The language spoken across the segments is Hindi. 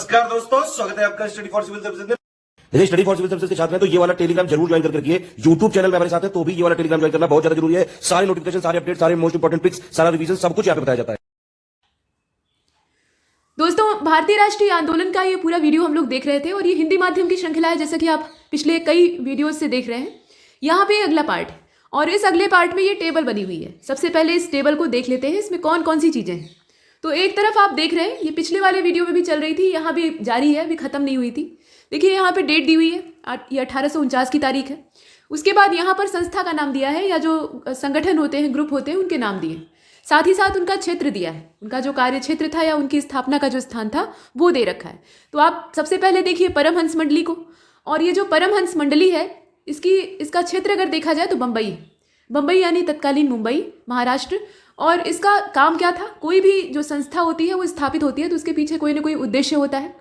नमस्कार दोस्तों, स्वागत है आपका स्टडी फॉर सिविल सर्विसेज में। देखिए स्टडी फॉर सिविल सर्विसेज के छात्र हैं तो ये वाला टेलीग्राम जरूर ज्वाइन करके रखिए। यूट्यूब चैनल में हमारे साथ है तो भी ये वाला टेलीग्राम ज्वाइन करना बहुत ज्यादा जरूरी है। सारे नोटिफिकेशन, सारे अपडेट, सारे मोस्ट इंपोर्टेंट पिक्स, सारा रिवीजन सब कुछ यहाँ पे बताया जाता है। दोस्तों, भारतीय राष्ट्रीय आंदोलन का ये पूरा वीडियो हम लोग देख रहे थे और ये हिंदी माध्यम की श्रृंखला है, जैसा कि आप पिछले कई वीडियोस से देख रहे हैं। यहाँ पे अगला पार्ट है और इस अगले पार्ट में ये टेबल बनी हुई है। सबसे पहले इस टेबल को देख लेते हैं, इसमें कौन कौन सी चीज़ें हैं। तो एक तरफ आप देख रहे हैं, ये पिछले वाले वीडियो में भी चल रही थी, यहाँ भी जारी है, अभी खत्म नहीं हुई थी। देखिए यहाँ पे डेट दी हुई है, ये 1849 की तारीख है। उसके बाद यहाँ पर संस्था का नाम दिया है, या जो संगठन होते हैं, ग्रुप होते हैं, उनके नाम दिए। साथ ही साथ उनका क्षेत्र दिया है, उनका जो कार्य क्षेत्र था या उनकी स्थापना का जो स्थान था वो दे रखा है। तो आप सबसे पहले देखिए परमहंस मंडली को, और ये जो परमहंस मंडली है इसका क्षेत्र अगर देखा जाए तो बम्बई है। बम्बई यानी तत्कालीन मुंबई, महाराष्ट्र। और इसका काम क्या था, कोई भी जो संस्था होती है वो स्थापित होती है तो उसके पीछे कोई ना कोई उद्देश्य होता है,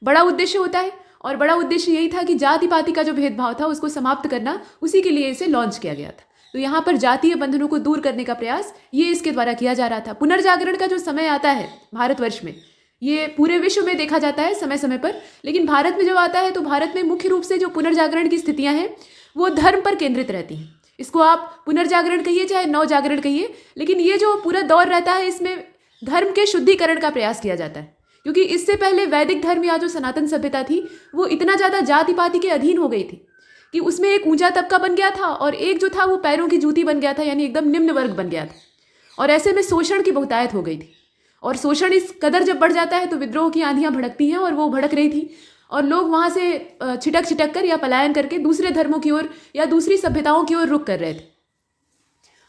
बड़ा उद्देश्य होता है। और बड़ा उद्देश्य यही था कि जाति पाति का जो भेदभाव था उसको समाप्त करना, उसी के लिए इसे लॉन्च किया गया था। तो यहाँ पर जातीय बंधनों को दूर करने का प्रयास ये इसके द्वारा किया जा रहा था। पुनर्जागरण का जो समय आता है भारतवर्ष में, ये पूरे विश्व में देखा जाता है समय समय पर, लेकिन भारत में जब आता है तो भारत में मुख्य रूप से जो पुनर्जागरण की स्थितियाँ हैं वो धर्म पर केंद्रित रहती हैं। इसको आप पुनर्जागरण कहिए चाहे नवजागरण कहिए, लेकिन ये जो पूरा दौर रहता है इसमें धर्म के शुद्धिकरण का प्रयास किया जाता है। क्योंकि इससे पहले वैदिक धर्म या जो सनातन सभ्यता थी वो इतना ज़्यादा जाति पाति के अधीन हो गई थी कि उसमें एक ऊंचा तबका बन गया था और एक जो था वो पैरों की जूती बन गया था, यानी एकदम निम्न वर्ग बन गया था। और ऐसे में शोषण की बहुतायत हो गई थी, और शोषण इस कदर जब बढ़ जाता है तो विद्रोह की आंधियाँ भड़कती हैं, और वो भड़क रही थी। और लोग वहाँ से छिटक कर या पलायन करके दूसरे धर्मों की ओर या दूसरी सभ्यताओं की ओर रुख कर रहे थे।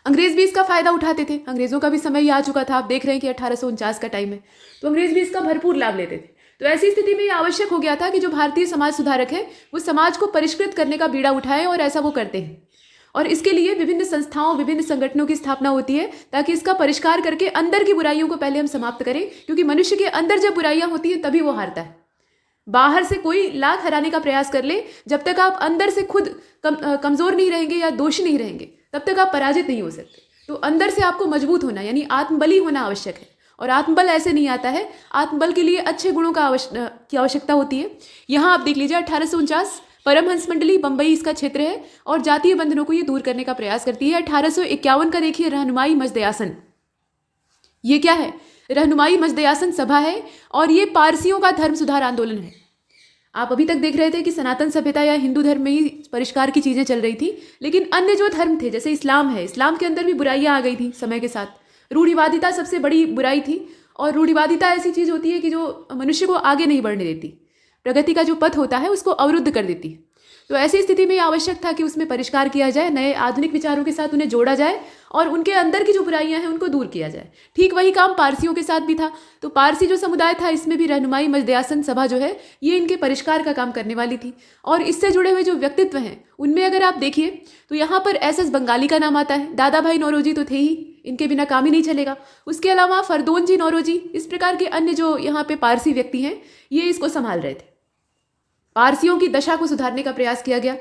अंग्रेज भी इसका फायदा उठाते थे। अंग्रेजों का भी समय आ चुका था, आप देख रहे हैं कि 1849 का टाइम है, तो अंग्रेज भी इसका भरपूर लाभ लेते थे। तो ऐसी स्थिति में ये आवश्यक हो गया था कि जो भारतीय समाज सुधारक है वो समाज को परिष्कृत करने का बीड़ा उठाए, और ऐसा वो करते हैं। और इसके लिए विभिन्न संस्थाओं, विभिन्न संगठनों की स्थापना होती है ताकि इसका परिष्कार करके अंदर की बुराइयों को पहले हम समाप्त करें। क्योंकि मनुष्य के अंदर जब बुराइयां होती हैं तभी वो हारता है। बाहर से कोई लाख हराने का प्रयास कर ले, जब तक आप अंदर से खुद कमजोर नहीं रहेंगे या दोषी नहीं रहेंगे तब तक आप पराजित नहीं हो सकते। तो अंदर से आपको मजबूत होना यानी आत्मबली होना आवश्यक है। और आत्मबल ऐसे नहीं आता है, आत्मबल के लिए अच्छे गुणों की आवश्यकता होती है। यहाँ आप देख लीजिए 1849 परमहंस मंडली बम्बई इसका क्षेत्र है और जातीय बंधनों को ये दूर करने का प्रयास करती है। 1851 का देखिए रहनुमाई मजदयासन, ये क्या है, रहनुमाई मजदयासन सभा है और ये पारसियों का धर्म सुधार आंदोलन है। आप अभी तक देख रहे थे कि सनातन सभ्यता या हिंदू धर्म में ही परिष्कार की चीज़ें चल रही थी, लेकिन अन्य जो धर्म थे जैसे इस्लाम है, इस्लाम के अंदर भी बुराइयां आ गई थी समय के साथ। रूढ़िवादिता सबसे बड़ी बुराई थी, और रूढ़िवादिता ऐसी चीज़ होती है कि जो मनुष्य को आगे नहीं बढ़ने देती, प्रगति का जो पथ होता है उसको अवरुद्ध कर देती है। तो ऐसी स्थिति में आवश्यक था कि उसमें परिष्कार किया जाए, नए आधुनिक विचारों के साथ उन्हें जोड़ा जाए और उनके अंदर की जो बुराइयां हैं उनको दूर किया जाए। ठीक वही काम पारसियों के साथ भी था। तो पारसी जो समुदाय था इसमें भी रहनुमाई मजदयासन सभा जो है ये इनके परिष्कार का काम करने वाली थी। और इससे जुड़े हुए जो व्यक्तित्व हैं उनमें अगर आप देखिए तो यहाँ पर एस बंगाली का नाम आता है। दादा भाई नौरोजी तो थे ही, इनके बिना काम ही नहीं चलेगा। उसके अलावा फरदोन जी नौरोजी, इस प्रकार के अन्य जो यहाँ पे पारसी व्यक्ति हैं ये इसको संभाल रहे थे। पारसियों की दशा को सुधारने का प्रयास किया गया।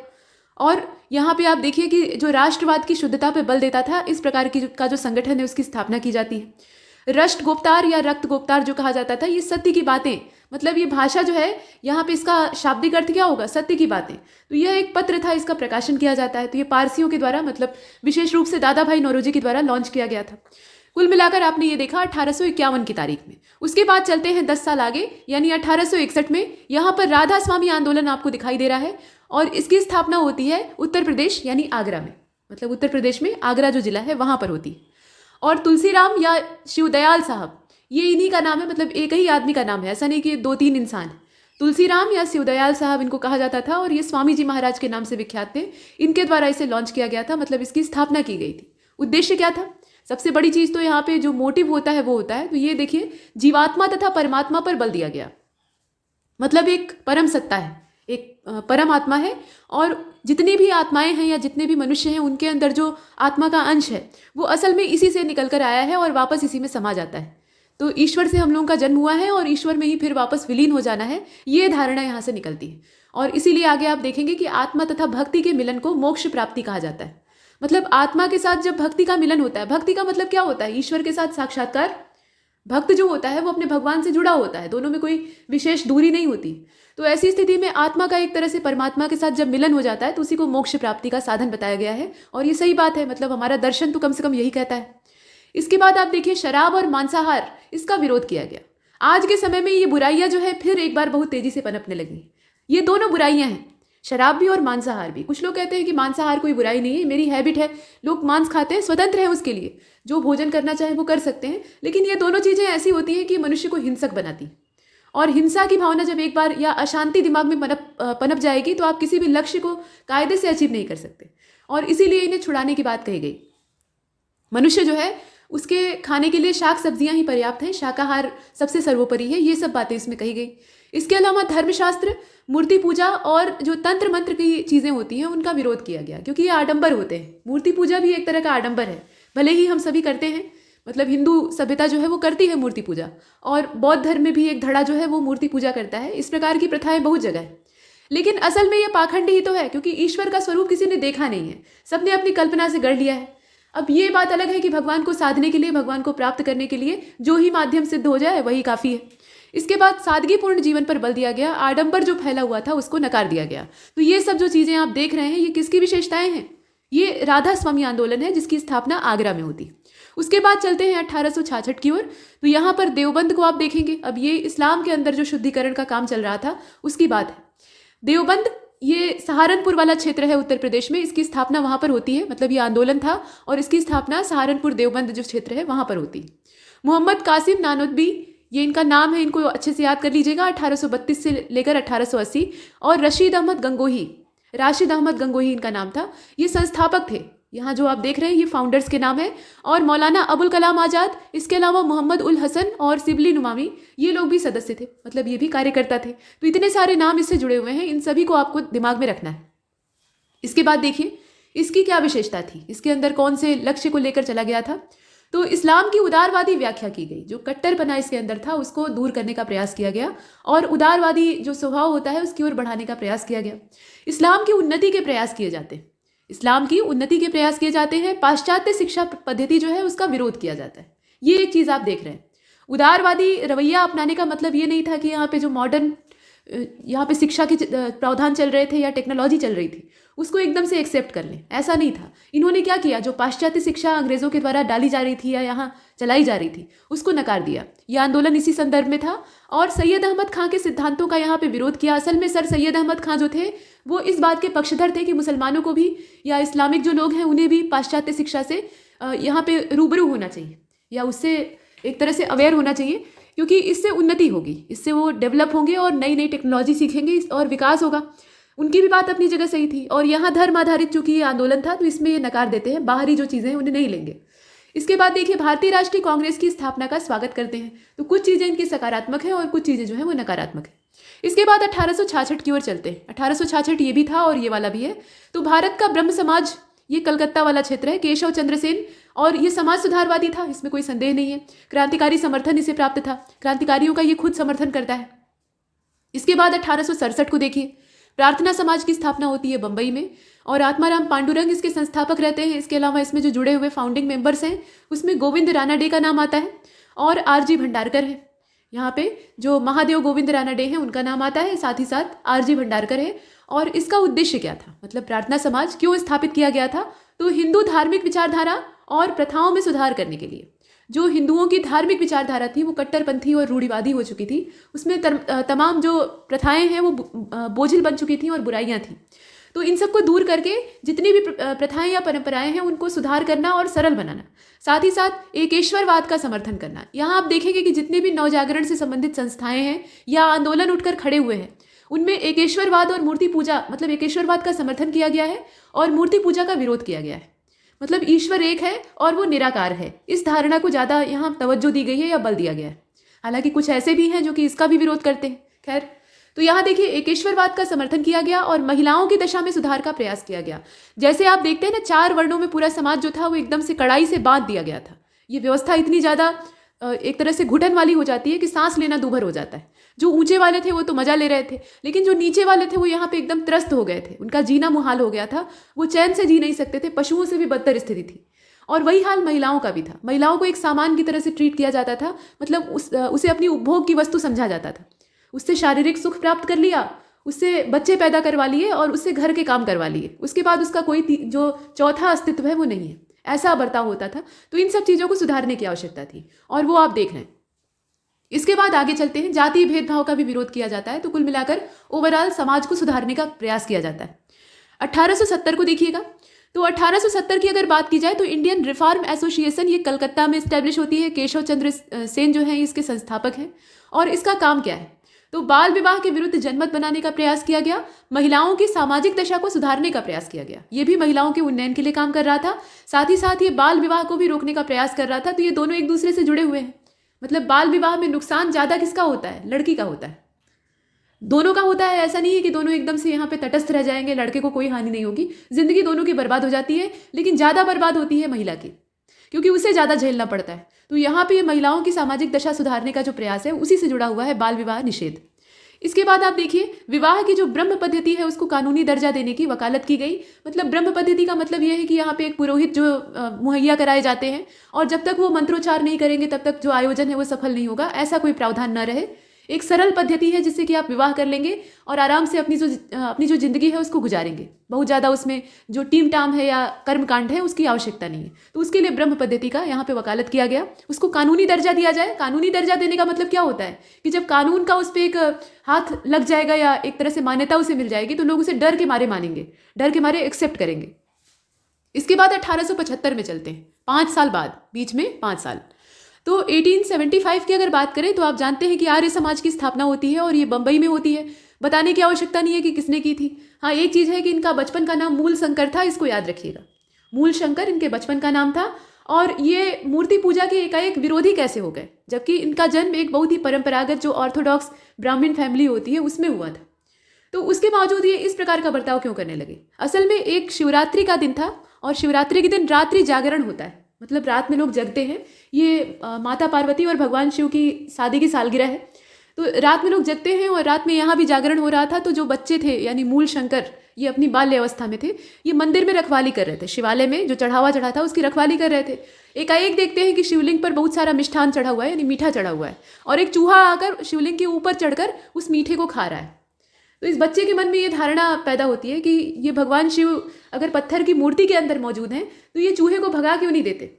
और यहाँ पे आप देखिए कि जो राष्ट्रवाद की शुद्धता पे बल देता था, इस प्रकार की का जो संगठन है उसकी स्थापना की जाती है। रष्ट गोप्तार या रक्त गोप्तार जो कहा जाता था, ये सत्य की बातें, मतलब ये भाषा जो है यहाँ पे इसका शाब्दिक अर्थ क्या होगा, सत्य की बातें। तो यह एक पत्र था, इसका प्रकाशन किया जाता है। तो ये पारसियों के द्वारा, मतलब विशेष रूप से दादा भाई नौरोजी के द्वारा लॉन्च किया गया था। कुल मिलाकर आपने ये देखा 1851 की तारीख में। उसके बाद चलते हैं 10 साल आगे, यानी 1861 में यहाँ पर राधा स्वामी आंदोलन आपको दिखाई दे रहा है और इसकी स्थापना होती है उत्तर प्रदेश यानी आगरा में, मतलब उत्तर प्रदेश में आगरा जो जिला है वहाँ पर होती है। और तुलसीराम या शिवदयाल साहब, ये इन्हीं का नाम है, मतलब एक ही आदमी का नाम है, ऐसा नहीं कि 2-3 इंसान है। तुलसीराम या शिवदयाल साहब इनको कहा जाता था और ये स्वामी जी महाराज के नाम से विख्यात थे। इनके द्वारा इसे लॉन्च किया गया था, मतलब इसकी स्थापना की गई थी। उद्देश्य क्या था, सबसे बड़ी चीज़ तो यहाँ पे जो मोटिव होता है वो होता है, तो ये देखिए जीवात्मा तथा परमात्मा पर बल दिया गया। मतलब एक परम सत्ता है, एक परम आत्मा है, और जितनी भी आत्माएं हैं या जितने भी मनुष्य हैं उनके अंदर जो आत्मा का अंश है वो असल में इसी से निकल कर आया है और वापस इसी में समा जाता है। तो ईश्वर से हम लोगों का जन्म हुआ है और ईश्वर में ही फिर वापस विलीन हो जाना है, ये धारणा यहाँ से निकलती है। और इसीलिए आगे आप देखेंगे कि आत्मा तथा भक्ति के मिलन को मोक्ष प्राप्ति कहा जाता है। मतलब आत्मा के साथ जब भक्ति का मिलन होता है, भक्ति का मतलब क्या होता है, ईश्वर के साथ साक्षात्कार, भक्त जो होता है वो अपने भगवान से जुड़ा होता है, दोनों में कोई विशेष दूरी नहीं होती। तो ऐसी स्थिति में आत्मा का एक तरह से परमात्मा के साथ जब मिलन हो जाता है तो उसी को मोक्ष प्राप्ति का साधन बताया गया है, और ये सही बात है। मतलब हमारा दर्शन तो कम से कम यही कहता है। इसके बाद आप देखिए, शराब और मांसाहार, इसका विरोध किया गया। आज के समय में ये बुराइयां जो है फिर एक बार बहुत तेजी से पनपने लगी। ये दोनों बुराइयां हैं, शराब भी और मांसाहार भी। कुछ लोग कहते हैं कि मांसाहार कोई बुराई नहीं है, मेरी हैबिट है, लोग मांस खाते हैं, स्वतंत्र है उसके लिए, जो भोजन करना चाहे वो कर सकते हैं। लेकिन ये दोनों चीज़ें ऐसी होती हैं कि मनुष्य को हिंसक बनाती, और हिंसा की भावना जब एक बार या अशांति दिमाग में पनप जाएगी तो आप किसी भी लक्ष्य को कायदे से अचीव नहीं कर सकते, और इसीलिए इन्हें छुड़ाने की बात कही गई। मनुष्य जो है उसके खाने के लिए शाक सब्जियां ही पर्याप्त हैं, शाकाहार सबसे सर्वोपरि है, ये सब बातें इसमें कही गई। इसके अलावा धर्मशास्त्र, मूर्ति पूजा और जो तंत्र मंत्र की चीज़ें होती हैं उनका विरोध किया गया, क्योंकि ये आडंबर होते हैं। मूर्ति पूजा भी एक तरह का आडंबर है, भले ही हम सभी करते हैं, मतलब हिंदू सभ्यता जो है वो करती है मूर्ति पूजा, और बौद्ध धर्म में भी एक धड़ा जो है वो मूर्ति पूजा करता है। इस प्रकार की प्रथाएं बहुत जगह है, लेकिन असल में ये पाखंड ही तो है, क्योंकि ईश्वर का स्वरूप किसी ने देखा नहीं है, सबने अपनी कल्पना से गढ़ लिया है। अब ये बात अलग है कि भगवान को साधने के लिए, भगवान को प्राप्त करने के लिए जो ही माध्यम सिद्ध हो जाए वही काफ़ी है। इसके बाद सादगीपूर्ण जीवन पर बल दिया गया, आडंबर जो फैला हुआ था उसको नकार दिया गया। तो ये सब जो चीज़ें आप देख रहे हैं ये किसकी विशेषताएं हैं? ये राधा स्वामी आंदोलन है, जिसकी स्थापना आगरा में होती। उसके बाद चलते हैं 1866 की ओर। तो यहाँ पर देवबंद को आप देखेंगे। अब ये इस्लाम के अंदर जो शुद्धिकरण का काम चल रहा था उसकी बात है। देवबंद ये सहारनपुर वाला क्षेत्र है उत्तर प्रदेश में, इसकी स्थापना वहाँ पर होती है, मतलब ये आंदोलन था और इसकी स्थापना सहारनपुर देवबंद जो क्षेत्र है वहाँ पर होती है। मोहम्मद कासिम नानोतबी, ये इनका नाम है, इनको अच्छे से याद कर लीजिएगा, 1832 से लेकर 1880। और राशिद अहमद गंगोही इनका नाम था, ये संस्थापक थे। यहाँ जो आप देख रहे हैं ये फाउंडर्स के नाम है। और मौलाना अबुल कलाम आज़ाद, इसके अलावा मोहम्मद उल हसन और सिबली नुमावी, ये लोग भी सदस्य थे, मतलब ये भी कार्यकर्ता थे। तो इतने सारे नाम इससे जुड़े हुए हैं, इन सभी को आपको दिमाग में रखना है। इसके बाद देखिए इसकी क्या विशेषता थी, इसके अंदर कौन से लक्ष्य को लेकर चला गया था। तो इस्लाम की उदारवादी व्याख्या की गई, जो कट्टरपना इसके अंदर था उसको दूर करने का प्रयास किया गया, और उदारवादी जो स्वभाव होता है उसकी ओर बढ़ाने का प्रयास किया गया। इस्लाम की उन्नति के प्रयास किए जाते हैं, पाश्चात्य शिक्षा पद्धति जो है उसका विरोध किया जाता है। ये एक चीज़ आप देख रहे हैं। उदारवादी रवैया अपनाने का मतलब ये नहीं था कि यहाँ पे जो मॉडर्न यहाँ पे शिक्षा के प्रावधान चल रहे थे या टेक्नोलॉजी चल रही थी उसको एकदम से एक्सेप्ट कर लें, ऐसा नहीं था। इन्होंने क्या किया, जो पाश्चात्य शिक्षा अंग्रेज़ों के द्वारा डाली जा रही थी या यहाँ चलाई जा रही थी उसको नकार दिया। यह आंदोलन इसी संदर्भ में था। और सैयद अहमद खां के सिद्धांतों का यहाँ पे विरोध किया। असल में सर सैयद अहमद खां जो थे वो इस बात के पक्षधर थे कि मुसलमानों को भी या इस्लामिक जो लोग हैं उन्हें भी पाश्चात्य शिक्षा से यहाँ पे रूबरू होना चाहिए या उससे एक तरह से अवेयर होना चाहिए, क्योंकि इससे उन्नति होगी, इससे वो डेवलप होंगे और नई नई टेक्नोलॉजी सीखेंगे और विकास होगा। उनकी भी बात अपनी जगह सही थी। और यहाँ धर्म आधारित चूंकि ये आंदोलन था तो इसमें ये नकार देते हैं, बाहरी जो चीज़ें हैं उन्हें नहीं लेंगे। इसके बाद देखिए भारतीय राष्ट्रीय कांग्रेस की स्थापना का स्वागत करते हैं। तो कुछ चीज़ें इनकी सकारात्मक हैं और कुछ चीज़ें जो है वो नकारात्मक है। इसके बाद 1866 की ओर चलते हैं। 1866 ये भी था और ये वाला भी है। तो भारत का ब्रह्म समाज, ये कलकत्ता वाला क्षेत्र है, केशव चंद्र सेन, और ये समाज सुधारवादी था, इसमें कोई संदेह नहीं है। क्रांतिकारी समर्थन इसे प्राप्त था, क्रांतिकारियों का ये खुद समर्थन करता है। इसके बाद 1867 को देखिए, प्रार्थना समाज की स्थापना होती है बंबई में और आत्माराम पांडुरंग इसके संस्थापक रहते हैं। इसके अलावा इसमें जो जुड़े हुए फाउंडिंग मेंबर्स हैं उसमें गोविंद रानाडे का नाम आता है और आरजी भंडारकर है। यहाँ पे जो महादेव गोविंद रानाडे हैं उनका नाम आता है, साथ ही साथ आरजी भंडारकर है। और इसका उद्देश्य क्या था, मतलब प्रार्थना समाज क्यों स्थापित किया गया था? तो हिंदू धार्मिक विचारधारा और प्रथाओं में सुधार करने के लिए। जो हिंदुओं की धार्मिक विचारधारा थी वो कट्टरपंथी और रूढ़िवादी हो चुकी थी, उसमें तमाम जो प्रथाएं हैं वो बोझिल बन चुकी थी और बुराइयां थी। तो इन सबको दूर करके जितनी भी प्रथाएं या परंपराएं हैं उनको सुधार करना और सरल बनाना, साथ ही साथ एकेश्वरवाद का समर्थन करना। यहाँ आप देखेंगे कि जितने भी नवजागरण से संबंधित संस्थाएं हैं या आंदोलन उठकर खड़े हुए हैं उनमें एकेश्वरवाद और मूर्ति पूजा, मतलब एकेश्वरवाद का समर्थन किया गया है और मूर्ति पूजा का विरोध किया गया है। मतलब ईश्वर एक है और वो निराकार है, इस धारणा को ज़्यादा यहाँ तवज्जो दी गई है या बल दिया गया है। हालांकि कुछ ऐसे भी हैं जो कि इसका भी विरोध करते हैं। खैर, तो यहाँ देखिए एकेश्वरवाद का समर्थन किया गया और महिलाओं की दशा में सुधार का प्रयास किया गया। जैसे आप देखते हैं ना, 4 वर्णों में पूरा समाज जो था वो एकदम से कड़ाई से बांध दिया गया था। ये व्यवस्था इतनी ज़्यादा एक तरह से घुटन वाली हो जाती है कि सांस लेना दूभर हो जाता है। जो ऊंचे वाले थे वो तो मजा ले रहे थे, लेकिन जो नीचे वाले थे वो यहाँ पे एकदम त्रस्त हो गए थे, उनका जीना मुहाल हो गया था, वो चैन से जी नहीं सकते थे, पशुओं से भी बदतर स्थिति थी। और वही हाल महिलाओं का भी था। महिलाओं को एक सामान की तरह से ट्रीट किया जाता था, मतलब उसे अपनी उपभोग की वस्तु समझा जाता था। उससे शारीरिक सुख प्राप्त कर लिया, उससे बच्चे पैदा करवा लिए और उससे घर के काम करवा लिए, उसके बाद उसका कोई जो चौथा अस्तित्व है वो नहीं है, ऐसा बर्ताव होता था। तो इन सब चीज़ों को सुधारने की आवश्यकता थी और वो आप देख रहे हैं। इसके बाद आगे चलते हैं। जातीय भेदभाव का भी विरोध किया जाता है। तो कुल मिलाकर ओवरऑल समाज को सुधारने का प्रयास किया जाता है। 1870 को देखिएगा, तो 1870 की अगर बात की जाए तो इंडियन रिफॉर्म एसोसिएशन ये कलकत्ता में इस्टेब्लिश होती है। केशव चंद्र सेन जो है इसके संस्थापक हैं। और इसका काम क्या है, तो बाल विवाह के विरुद्ध जनमत बनाने का प्रयास किया गया, महिलाओं की सामाजिक दशा को सुधारने का प्रयास किया गया। ये भी महिलाओं के उन्नयन के लिए काम कर रहा था, साथ ही साथ ये बाल विवाह को भी रोकने का प्रयास कर रहा था। तो ये दोनों एक दूसरे से जुड़े हुए हैं। मतलब बाल विवाह में नुकसान ज़्यादा किसका होता है, लड़की का होता है। दोनों का होता है, ऐसा नहीं है कि दोनों एकदम से यहाँ पे तटस्थ रह जाएंगे, लड़के को कोई हानि नहीं होगी। जिंदगी दोनों की बर्बाद हो जाती है, लेकिन ज़्यादा बर्बाद होती है महिला की, क्योंकि उसे ज़्यादा झेलना पड़ता है। तो यहाँ पे महिलाओं की सामाजिक दशा सुधारने का जो प्रयास है उसी से जुड़ा हुआ है बाल विवाह निषेध। इसके बाद आप देखिए, विवाह की जो ब्रह्म पद्धति है उसको कानूनी दर्जा देने की वकालत की गई। मतलब ब्रह्म पद्धति का मतलब यह है कि यहाँ पे एक पुरोहित जो मुहैया कराए जाते हैं और जब तक वो मंत्रोच्चार नहीं करेंगे तब तक जो आयोजन है वो सफल नहीं होगा, ऐसा कोई प्रावधान न रहे। एक सरल पद्धति है जिससे कि आप विवाह कर लेंगे और आराम से अपनी जो जिंदगी है उसको गुजारेंगे। बहुत ज़्यादा उसमें जो टीम टाम है या कर्मकांड है उसकी आवश्यकता नहीं है। तो उसके लिए ब्रह्म पद्धति का यहाँ पे वकालत किया गया। उसको कानूनी दर्जा दिया जाए। कानूनी दर्जा देने का मतलब क्या होता है कि जब कानून का उस पर एक हाथ लग जाएगा या एक तरह से मान्यता उसे मिल जाएगी तो लोग उसे डर के मारे मानेंगे, डर के मारे एक्सेप्ट करेंगे। इसके बाद 1875 में चलते हैं, 5 साल बाद, बीच में 5 साल। तो 1875 की अगर बात करें तो आप जानते हैं कि आर्य समाज की स्थापना होती है और ये बंबई में होती है। बताने की आवश्यकता नहीं है कि किसने की थी। हाँ, एक चीज़ है कि इनका बचपन का नाम मूल शंकर था, इसको याद रखिएगा। मूल शंकर इनके बचपन का नाम था। और ये मूर्ति पूजा के एकाएक विरोधी कैसे हो गए, जबकि इनका जन्म एक बहुत ही परंपरागत जो ऑर्थोडॉक्स ब्राह्मण फैमिली होती है उसमें हुआ था। तो उसके बावजूद ये इस प्रकार का बर्ताव क्यों करने लगे? असल में एक शिवरात्रि का दिन था और शिवरात्रि के दिन रात्रि जागरण होता है, मतलब रात में लोग जगते हैं। ये माता पार्वती और भगवान शिव की शादी की सालगिरह है, तो रात में लोग जगते हैं और रात में यहाँ भी जागरण हो रहा था। तो जो बच्चे थे यानी मूल शंकर, ये अपनी बाल्य अवस्था में थे, ये मंदिर में रखवाली कर रहे थे। शिवालय में जो चढ़ावा चढ़ा था उसकी रखवाली कर रहे थे। एकाएक देखते हैं कि शिवलिंग पर बहुत सारा मिष्ठान चढ़ा हुआ है, यानी मीठा चढ़ा हुआ है, और एक चूहा आकर शिवलिंग के ऊपर चढ़कर उस मीठे को खा रहा है। तो इस बच्चे के मन में ये धारणा पैदा होती है कि ये भगवान शिव अगर पत्थर की मूर्ति के अंदर मौजूद हैं तो ये चूहे को भगा क्यों नहीं देते,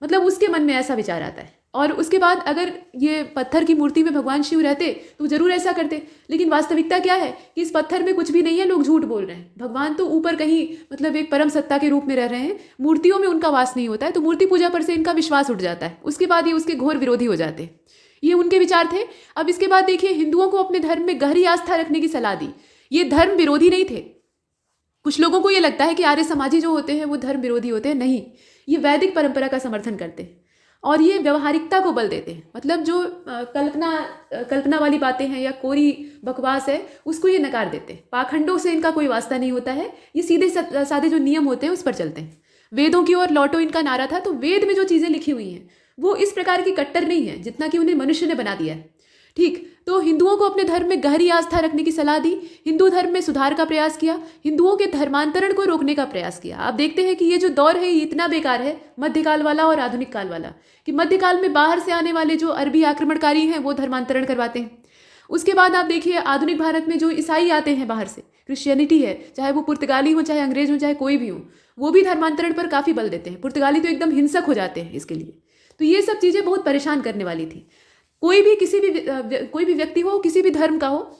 मतलब उसके मन में ऐसा विचार आता है। और उसके बाद अगर ये पत्थर की मूर्ति में भगवान शिव रहते तो जरूर ऐसा करते, लेकिन वास्तविकता क्या है कि इस पत्थर में कुछ भी नहीं है, लोग झूठ बोल रहे हैं। भगवान तो ऊपर कहीं मतलब एक परम सत्ता के रूप में रह रहे हैं, मूर्तियों में उनका वास नहीं होता है। तो मूर्ति पूजा पर से इनका विश्वास उठ जाता है। उसके बाद ये उसके घोर विरोधी हो जाते हैं। ये उनके विचार थे। अब इसके बाद देखिए, हिंदुओं को अपने धर्म में गहरी आस्था रखने की सलाह दी। ये धर्म विरोधी नहीं थे। कुछ लोगों को ये लगता है कि आर्य समाजी जो होते हैं वो धर्म विरोधी होते हैं, नहीं, ये वैदिक परंपरा का समर्थन करते हैं और ये व्यवहारिकता को बल देते हैं। मतलब जो कल्पना वाली बातें हैं या कोरी बकवास है उसको ये नकार देते हैं। पाखंडों से इनका कोई वास्ता नहीं होता है। ये सीधे साधे जो नियम होते हैं उस पर चलते हैं। वेदों की ओर लौटो इनका नारा था। तो वेद में जो चीज़ें लिखी हुई हैं वो इस प्रकार की कट्टर नहीं है जितना कि उन्हें मनुष्य ने बना दिया है। ठीक, तो हिंदुओं को अपने धर्म में गहरी आस्था रखने की सलाह दी। हिंदू धर्म में सुधार का प्रयास किया। हिंदुओं के धर्मांतरण को रोकने का प्रयास किया। आप देखते हैं कि ये जो दौर है ये इतना बेकार है, मध्यकाल वाला और आधुनिक काल वाला, कि मध्यकाल में बाहर से आने वाले जो अरबी आक्रमणकारी हैं वो धर्मांतरण करवाते हैं। उसके बाद आप देखिए आधुनिक भारत में जो ईसाई आते हैं बाहर से, क्रिश्चियनिटी है, चाहे वो पुर्तगाली हो, चाहे अंग्रेज हो, चाहे कोई भी हो, वो भी धर्मांतरण पर काफ़ी बल देते हैं। पुर्तगाली तो एकदम हिंसक हो जाते हैं इसके लिए। तो ये सब चीज़ें बहुत परेशान करने वाली थी। कोई भी व्यक्ति हो, किसी भी धर्म का हो,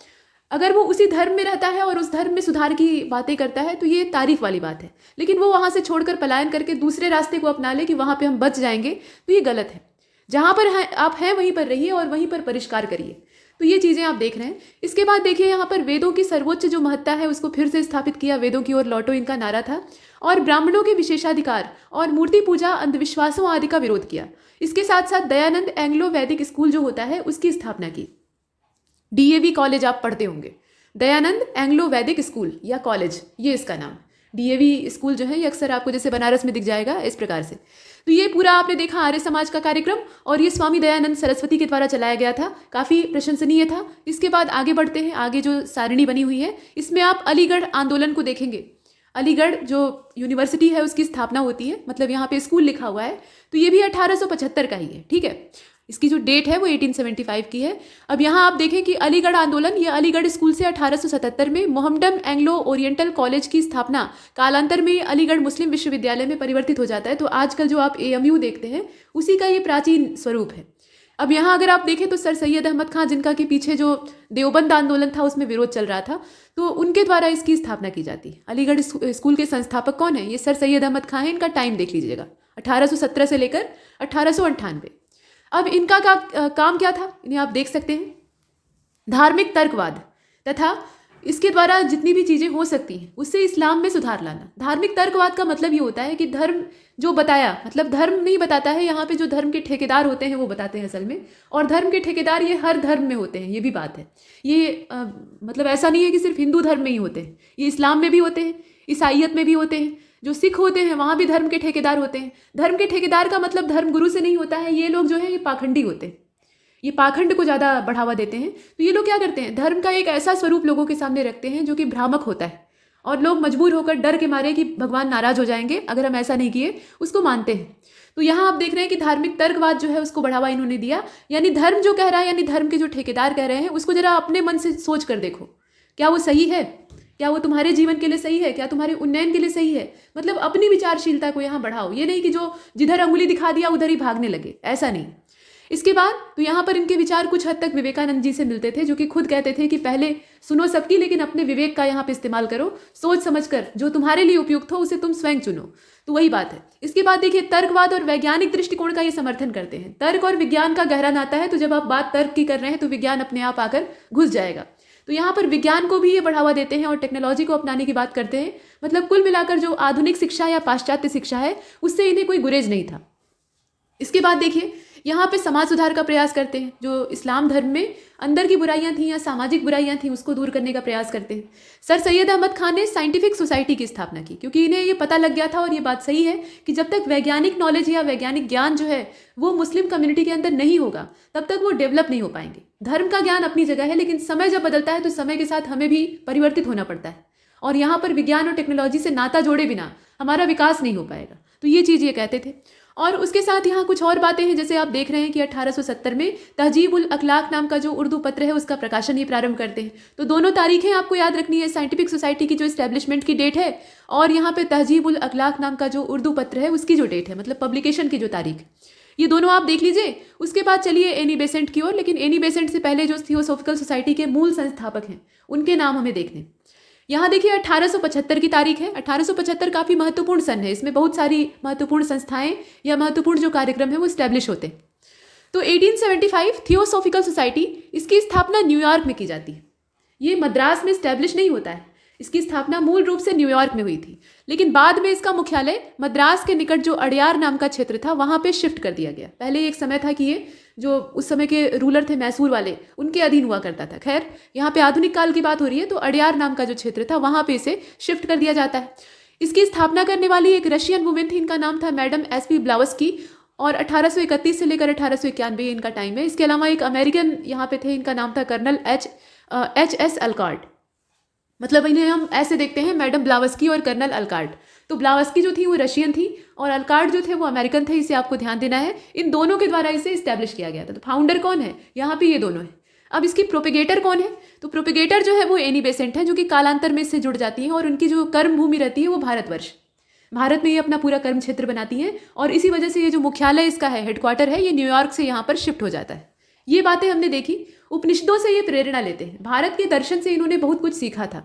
अगर वो उसी धर्म में रहता है और उस धर्म में सुधार की बातें करता है तो ये तारीफ वाली बात है। लेकिन वो वहाँ से छोड़कर पलायन करके दूसरे रास्ते को अपना ले कि वहाँ पे हम बच जाएंगे, तो ये गलत है। जहाँ पर आप हैं वहीं पर रहिए और वहीं पर परिष्कार करिए। तो ये चीज़ें आप देख रहे हैं। इसके बाद देखिए यहाँ पर वेदों की सर्वोच्च जो महत्ता है उसको फिर से स्थापित किया। वेदों की ओर लौटो इनका नारा था। और ब्राह्मणों के विशेषाधिकार और मूर्ति पूजा, अंधविश्वासों आदि का विरोध किया। इसके साथ साथ दयानंद एंग्लो वैदिक स्कूल जो होता है उसकी स्थापना की। DAV कॉलेज आप पढ़ते होंगे, दयानंद एंग्लो वैदिक स्कूल या कॉलेज, ये इसका नाम। DAV स्कूल जो है ये अक्सर आपको जैसे बनारस में दिख जाएगा इस प्रकार से। तो ये पूरा आपने देखा आर्य समाज का कार्यक्रम, और ये स्वामी दयानंद सरस्वती के द्वारा चलाया गया था। काफ़ी प्रशंसनीय था। इसके बाद आगे बढ़ते हैं। आगे जो सारणी बनी हुई है इसमें आप अलीगढ़ आंदोलन को देखेंगे। अलीगढ़ जो यूनिवर्सिटी है उसकी स्थापना होती है, मतलब यहाँ पे स्कूल लिखा हुआ है, तो ये भी 1875 का ही है, ठीक है। इसकी जो डेट है वो 1875 की है। अब यहाँ आप देखें कि अलीगढ़ आंदोलन, ये अलीगढ़ स्कूल से 1877 में मोहम्मडन एंग्लो ओरिएंटल कॉलेज की स्थापना कालांतर में अलीगढ़ मुस्लिम विश्वविद्यालय में परिवर्तित हो जाता है। तो आजकल जो आप AMU देखते हैं उसी का ये प्राचीन स्वरूप है। अब यहाँ अगर आप देखें तो सर सैयद अहमद खां, जिनका कि पीछे जो देवबंद आंदोलन था उसमें विरोध चल रहा था, तो उनके द्वारा इसकी स्थापना की जाती है। अलीगढ़ स्कूल के संस्थापक कौन है? ये सर सैयद अहमद खां है। इनका टाइम देख लीजिएगा, 1817 से लेकर 1898। अब इनका काम क्या था, इन्हें आप देख सकते हैं, धार्मिक तर्कवाद तथा इसके द्वारा जितनी भी चीज़ें हो सकती हैं उससे इस्लाम में सुधार लाना। धार्मिक तर्कवाद का मतलब ये होता है कि धर्म जो बताया, मतलब धर्म नहीं बताता है, यहाँ पे जो धर्म के ठेकेदार होते हैं वो बताते हैं असल में, और धर्म के ठेकेदार ये हर धर्म में होते हैं, ये भी बात है। ये मतलब ऐसा नहीं है कि सिर्फ हिंदू धर्म में ही होते हैं, ये इस्लाम में भी होते हैं, ईसाइयत में भी होते हैं। जो सिख होते हैं वहाँ भी धर्म के ठेकेदार होते हैं। धर्म के ठेकेदार का मतलब धर्म गुरु से नहीं होता है। ये लोग जो है ये पाखंडी होते हैं, ये पाखंड को ज़्यादा बढ़ावा देते हैं। तो ये लोग क्या करते हैं, धर्म का एक ऐसा स्वरूप लोगों के सामने रखते हैं जो कि भ्रामक होता है, और लोग मजबूर होकर डर के मारे कि भगवान नाराज हो जाएंगे अगर हम ऐसा नहीं किए, उसको मानते हैं। तो यहाँ आप देख रहे हैं कि धार्मिक तर्कवाद जो है उसको बढ़ावा इन्होंने दिया। यानी धर्म जो कह रहा है, यानी धर्म के जो ठेकेदार कह रहे हैं, उसको जरा अपने मन से सोच कर देखो, क्या वो सही है? क्या वो तुम्हारे जीवन के लिए सही है? क्या तुम्हारे उन्नयन के लिए सही है? मतलब अपनी विचारशीलता को यहाँ बढ़ाओ। ये नहीं कि जो जिधर अंगुली दिखा दिया उधर ही भागने लगे, ऐसा नहीं। इसके बाद तो यहाँ पर इनके विचार कुछ हद तक विवेकानंद जी से मिलते थे, जो कि खुद कहते थे कि पहले सुनो सबकी, लेकिन अपने विवेक का यहाँ पे इस्तेमाल करो, सोच समझकर जो तुम्हारे लिए उपयुक्त हो उसे तुम स्वयं चुनो। तो वही बात है। इसके बाद देखिए, तर्कवाद और वैज्ञानिक दृष्टिकोण का ये समर्थन करते हैं। तर्क और विज्ञान का गहरा नाता है, तो जब आप बात तर्क की कर रहे हैं तो विज्ञान अपने आप आकर घुस जाएगा। तो यहाँ पर विज्ञान को भी ये बढ़ावा देते हैं और टेक्नोलॉजी को अपनाने की बात करते हैं। मतलब कुल मिलाकर जो आधुनिक शिक्षा या पाश्चात्य शिक्षा है उससे इन्हें कोई गुरेज नहीं था। इसके बाद देखिए, यहाँ पे समाज सुधार का प्रयास करते हैं। जो इस्लाम धर्म में अंदर की बुराइयां थी या सामाजिक बुराइयां थी उसको दूर करने का प्रयास करते हैं। सर सैयद अहमद खान ने साइंटिफिक सोसाइटी की स्थापना की, क्योंकि इन्हें ये पता लग गया था, और ये बात सही है, कि जब तक वैज्ञानिक नॉलेज या वैज्ञानिक ज्ञान जो है वो मुस्लिम कम्युनिटी के अंदर नहीं होगा तब तक वो डेवलप नहीं हो पाएंगे। धर्म का ज्ञान अपनी जगह है, लेकिन समय जब बदलता है तो समय के साथ हमें भी परिवर्तित होना पड़ता है, और यहाँ पर विज्ञान और टेक्नोलॉजी से नाता जोड़े बिना हमारा विकास नहीं हो पाएगा। तो ये चीज़ ये कहते थे। और उसके साथ यहाँ कुछ और बातें हैं, जैसे आप देख रहे हैं कि 1870 में तहजीब उल अखलाक नाम का जो उर्दू पत्र है उसका प्रकाशन ये प्रारंभ करते हैं। तो दोनों तारीखें आपको याद रखनी है, साइंटिफिक सोसाइटी की जो इस्टेब्लिशमेंट की डेट है और यहाँ पे तहजीब उल अखलाक नाम का जो उर्दू पत्र है उसकी जो डेट है, मतलब पब्लिकेशन की जो तारीख, ये दोनों आप देख लीजिए। उसके बाद चलिए एनी बेसेंट की ओर, लेकिन एनी बेसेंट से पहले जो थियोसॉफिकल सोसाइटी के मूल संस्थापक हैं उनके नाम हमें देखने। यहाँ देखिए 1875 की तारीख है। 1875 काफ़ी महत्वपूर्ण सन है, इसमें बहुत सारी महत्वपूर्ण संस्थाएं या महत्वपूर्ण जो कार्यक्रम है वो इस्टेब्लिश होते हैं। तो 1875 थियोसॉफिकल सोसाइटी, इसकी स्थापना न्यूयॉर्क में की जाती है। ये मद्रास में इस्टेब्लिश नहीं होता है, इसकी स्थापना मूल रूप से न्यूयॉर्क में हुई थी, लेकिन बाद में इसका मुख्यालय मद्रास के निकट जो अड़यार नाम का क्षेत्र था वहाँ पे शिफ्ट कर दिया गया। पहले एक समय था कि ये जो उस समय के रूलर थे मैसूर वाले, उनके अधीन हुआ करता था। खैर, यहाँ पे आधुनिक काल की बात हो रही है, तो अड़यार नाम का जो क्षेत्र था वहाँ पे इसे शिफ्ट कर दिया जाता है। इसकी स्थापना करने वाली एक रशियन वुमेन थी, इनका नाम था मैडम SP ब्लावस्की, और 1831 से लेकर 1891 इनका टाइम है। इसके अलावा एक अमेरिकन यहाँ पे थे, इनका नाम था कर्नल HS अलकार्ट। मतलब इन्हें हम ऐसे देखते हैं, मैडम ब्लावस्की और कर्नल अलकार्ट। तो ब्लावस्की जो थी वो रशियन थी और अलकार्ट जो थे वो अमेरिकन थे, इसे आपको ध्यान देना है। इन दोनों के द्वारा इसे इस्टेब्लिश किया गया था। तो फाउंडर कौन है, यहाँ पे ये दोनों हैं। अब इसकी प्रोपेगेटर कौन है, तो प्रोपेगेटर जो है वो एनी बेसेंट है, जो कि कालांतर में इससे जुड़ जाती हैं, और उनकी जो कर्म भूमि रहती है वो भारतवर्ष, भारत में ये अपना पूरा कर्म क्षेत्र बनाती हैं, और इसी वजह से ये जो मुख्यालय इसका है, हेडक्वार्टर है, ये न्यूयॉर्क से यहाँ पर शिफ्ट हो जाता है। ये बातें हमने देखी। उपनिषदों से ये प्रेरणा लेते हैं, भारत के दर्शन से इन्होंने बहुत कुछ सीखा था,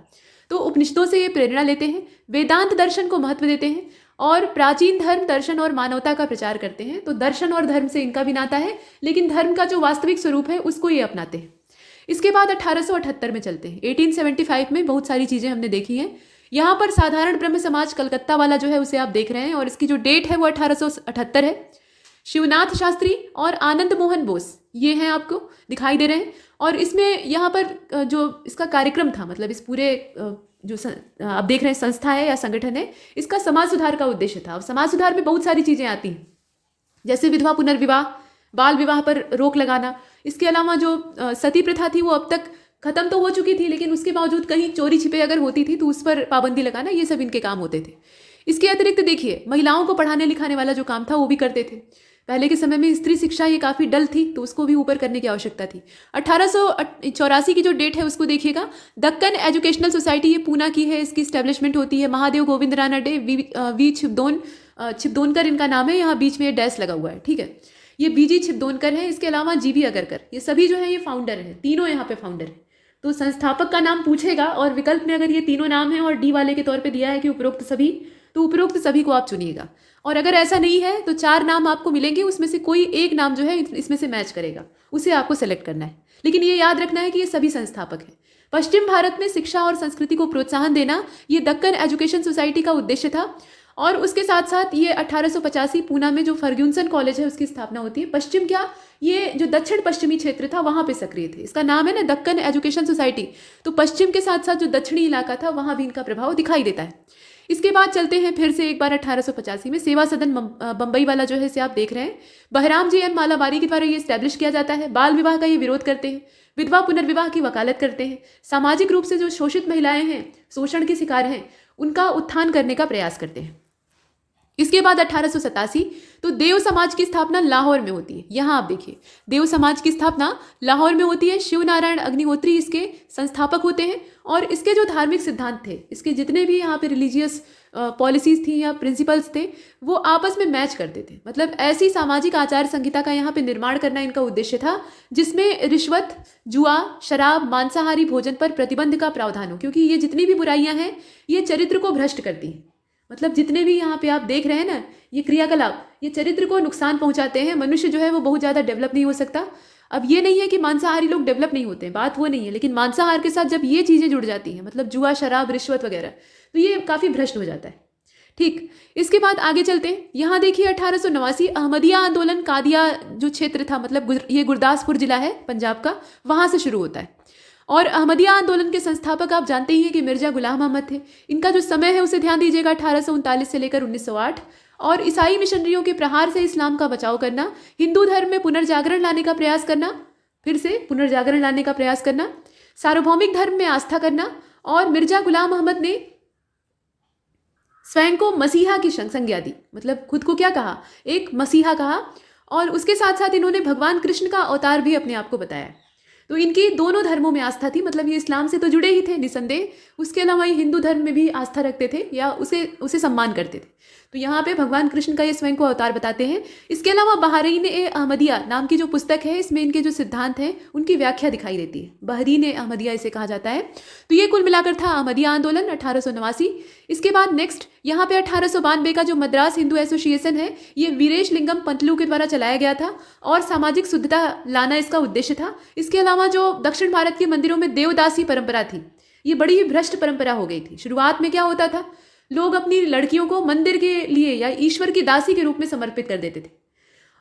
तो उपनिषदों से ये प्रेरणा लेते हैं, वेदांत दर्शन को महत्व देते हैं, और प्राचीन धर्म, दर्शन और मानवता का प्रचार करते हैं। तो दर्शन और धर्म से इनका भी नाता है, लेकिन धर्म का जो वास्तविक स्वरूप है उसको ये अपनाते हैं। इसके बाद 1878 में चलते हैं। 1875 में बहुत सारी चीज़ें हमने देखी हैं। यहाँ पर साधारण ब्रह्म समाज कलकत्ता वाला जो है उसे आप देख रहे हैं, और इसकी जो डेट है वो 1878 है। शिवनाथ शास्त्री और आनंद मोहन बोस ये हैं, आपको दिखाई दे रहे हैं। और इसमें यहाँ पर जो इसका कार्यक्रम था, मतलब इस पूरे जो आप देख रहे हैं संस्था है या संगठन है, इसका समाज सुधार का उद्देश्य था। और समाज सुधार में बहुत सारी चीज़ें आती हैं, जैसे विधवा पुनर्विवाह, बाल विवाह पर रोक लगाना। इसके अलावा जो सती प्रथा थी वो अब तक खत्म तो हो चुकी थी, लेकिन उसके बावजूद कहीं चोरी छिपे अगर होती थी तो उस पर पाबंदी लगाना, ये सब इनके काम होते थे। इसके अतिरिक्त देखिए, महिलाओं को पढ़ाने लिखाने वाला जो काम था वो भी करते थे। पहले के समय में स्त्री शिक्षा ये काफ़ी डल थी, तो उसको भी ऊपर करने की आवश्यकता थी। 1884 की जो डेट है उसको देखिएगा, दक्कन एजुकेशनल सोसाइटी, ये पूना की है, इसकी स्टैब्लिशमेंट होती है। महादेव गोविंद रानडे, वी छिब्दोनकर इनका नाम है, यहाँ बीच में ये डैश लगा हुआ है, ठीक है। ये बीजी छिब्दोनकर है, इसके अलावा जीवी अगरकर, ये सभी जो है ये फाउंडर हैं, तीनों यहाँ पे फाउंडर हैं। तो संस्थापक का नाम पूछेगा और विकल्प में अगर ये तीनों नाम हैं और डी वाले के तौर पे दिया है कि उपरोक्त सभी, तो उपरोक्त सभी को आप चुनिएगा। और अगर ऐसा नहीं है तो 4 नाम आपको मिलेंगे, उसमें से कोई एक नाम जो है इसमें से मैच करेगा, उसे आपको सेलेक्ट करना है। लेकिन ये याद रखना है कि ये सभी संस्थापक हैं। पश्चिम भारत में शिक्षा और संस्कृति को प्रोत्साहन देना ये दक्कन एजुकेशन सोसाइटी का उद्देश्य था। और उसके साथ साथ ये 1885 पूना में जो फर्ग्यूसन कॉलेज है उसकी स्थापना होती है। पश्चिम क्या, ये जो दक्षिण पश्चिमी क्षेत्र था वहाँ पे सक्रिय थे। इसका नाम है ना दक्कन एजुकेशन सोसाइटी, तो पश्चिम के साथ साथ जो दक्षिणी इलाका था वहाँ भी इनका प्रभाव दिखाई देता है। इसके बाद चलते हैं फिर से एक बार 1885 में, सेवा सदन बम्बई वाला जो है इसे आप देख रहे हैं, बहराम जी एन मालाबारी के द्वारा ये स्टैब्लिश किया जाता है। बाल विवाह का ये विरोध करते हैं, विधवा पुनर्विवाह की वकालत करते हैं, सामाजिक रूप से जो शोषित महिलाएं हैं, शोषण के शिकार हैं, उनका उत्थान करने का प्रयास करते हैं। इसके बाद 1887 तो देव समाज की स्थापना लाहौर में होती है। यहाँ आप देखिए, देव समाज की स्थापना लाहौर में होती है। शिव नारायण अग्निहोत्री इसके संस्थापक होते हैं और इसके जो धार्मिक सिद्धांत थे, इसके जितने भी यहाँ पे रिलीजियस पॉलिसीज थी या प्रिंसिपल्स थे, वो आपस में मैच करते थे। मतलब ऐसी सामाजिक आचार संहिता का यहाँ पे निर्माण करना इनका उद्देश्य था जिसमें रिश्वत, जुआ, शराब, मांसाहारी भोजन पर प्रतिबंध का प्रावधान हो, क्योंकि ये जितनी भी बुराइयां हैं ये चरित्र को भ्रष्ट करती हैं। मतलब जितने भी यहाँ पे आप देख रहे हैं ना, ये क्रियाकलाप ये चरित्र को नुकसान पहुंचाते हैं। मनुष्य जो है वो बहुत ज़्यादा डेवलप नहीं हो सकता। अब ये नहीं है कि मांसाहारी लोग डेवलप नहीं होते हैं, बात वो नहीं है, लेकिन मांसाहार के साथ जब ये चीज़ें जुड़ जाती हैं, मतलब जुआ, शराब, रिश्वत वगैरह, तो ये काफ़ी भ्रष्ट हो जाता है। ठीक, इसके बाद आगे चलते हैं। यहाँ देखिए 1889 अहमदिया आंदोलन, कादिया जो क्षेत्र था, मतलब ये गुरदासपुर जिला है पंजाब का, वहाँ से शुरू होता है। और अहमदिया आंदोलन के संस्थापक आप जानते ही हैं कि मिर्जा गुलाम अहमद थे। इनका जो समय है उसे ध्यान दीजिएगा, 1839 से लेकर 1908। और ईसाई मिशनरियों के प्रहार से इस्लाम का बचाव करना, हिंदू धर्म में पुनर्जागरण लाने का प्रयास करना, फिर से पुनर्जागरण लाने का प्रयास करना, सार्वभौमिक धर्म में आस्था करना। और मिर्जा गुलाम अहमद ने स्वयं को मसीहा की संज्ञा दी, मतलब खुद को क्या कहा, एक मसीहा कहा। और उसके साथ साथ इन्होंने भगवान कृष्ण का अवतार भी अपने आप को बताया। तो इनकी दोनों धर्मों में आस्था थी, मतलब ये इस्लाम से तो जुड़े ही थे निसंदेह, उसके अलावा ये हिंदू धर्म में भी आस्था रखते थे या उसे सम्मान करते थे। तो यहाँ पे भगवान कृष्ण का ये स्वयं को अवतार बताते हैं। इसके अलावा बहरीन ए अहमदिया नाम की जो पुस्तक है, इसमें इनके जो सिद्धांत हैं उनकी व्याख्या दिखाई देती है। बहरीन ए अहमदिया इसे कहा जाता है। तो ये कुल मिलाकर था अहमदिया आंदोलन 1889। इसके बाद नेक्स्ट यहाँ पे 1892 का जो मद्रास हिंदू एसोसिएशन है, ये वीरेश लिंगम पंतलू के द्वारा चलाया गया था और सामाजिक शुद्धता लाना इसका उद्देश्य था। इसके अलावा जो दक्षिण भारत के मंदिरों में देवदासी परंपरा थी, ये बड़ी ही भ्रष्ट परंपरा हो गई थी। शुरुआत में क्या होता था, लोग अपनी लड़कियों को मंदिर के लिए या ईश्वर की दासी के रूप में समर्पित कर देते थे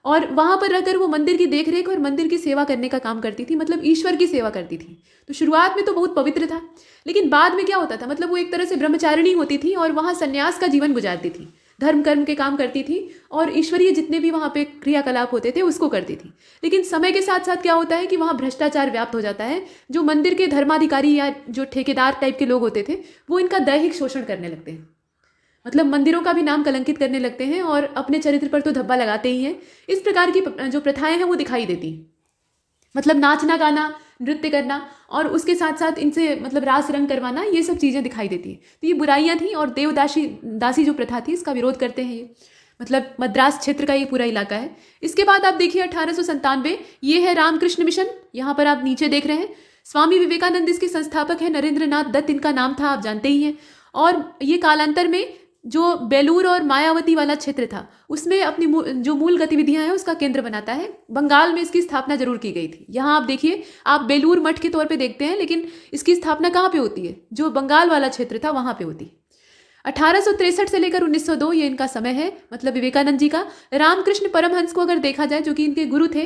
और वहाँ पर रहकर वो मंदिर की देखरेख और मंदिर की सेवा करने का काम करती थी, मतलब ईश्वर की सेवा करती थी। तो शुरुआत में तो बहुत पवित्र था, लेकिन बाद में क्या होता था, मतलब वो एक तरह से ब्रह्मचारिणी होती थी और वहाँ संन्यास का जीवन गुजारती थी, धर्म कर्म के काम करती थी और ईश्वरीय जितने भी वहाँ पे क्रियाकलाप होते थे उसको करती थी। लेकिन समय के साथ साथ क्या होता है कि वहाँ भ्रष्टाचार व्याप्त हो जाता है। जो मंदिर के धर्माधिकारी या जो ठेकेदार टाइप के लोग होते थे, वो इनका दैहिक शोषण करने लगते हैं, मतलब मंदिरों का भी नाम कलंकित करने लगते हैं और अपने चरित्र पर तो धब्बा लगाते ही हैं। इस प्रकार की जो प्रथाएं हैं वो दिखाई देती हैं, मतलब नाचना, गाना, नृत्य करना और उसके साथ साथ इनसे मतलब रास रंग करवाना, ये सब चीज़ें दिखाई देती हैं। तो ये बुराइयां थी और दासी जो प्रथा थी इसका विरोध करते हैं ये, मतलब मद्रास क्षेत्र का ये पूरा इलाका है। इसके बाद आप देखिए 1897, ये है रामकृष्ण मिशन, यहाँ पर आप नीचे देख रहे हैं। स्वामी विवेकानंद इसके संस्थापक हैं, नरेंद्रनाथ दत्त इनका नाम था, आप जानते ही हैं। और ये कालांतर में जो बेलूर और मायावती वाला क्षेत्र था उसमें अपनी जो मूल गतिविधियां हैं उसका केंद्र बनाता है। बंगाल में इसकी स्थापना जरूर की गई थी। यहाँ आप देखिए, आप बेलूर मठ के तौर पे देखते हैं, लेकिन इसकी स्थापना कहाँ पे होती है, जो बंगाल वाला क्षेत्र था वहाँ पे होती है। 1863 से लेकर 1902 ये इनका समय है, मतलब विवेकानंद जी का। रामकृष्ण परमहंस को अगर देखा जाए, जो कि इनके गुरु थे,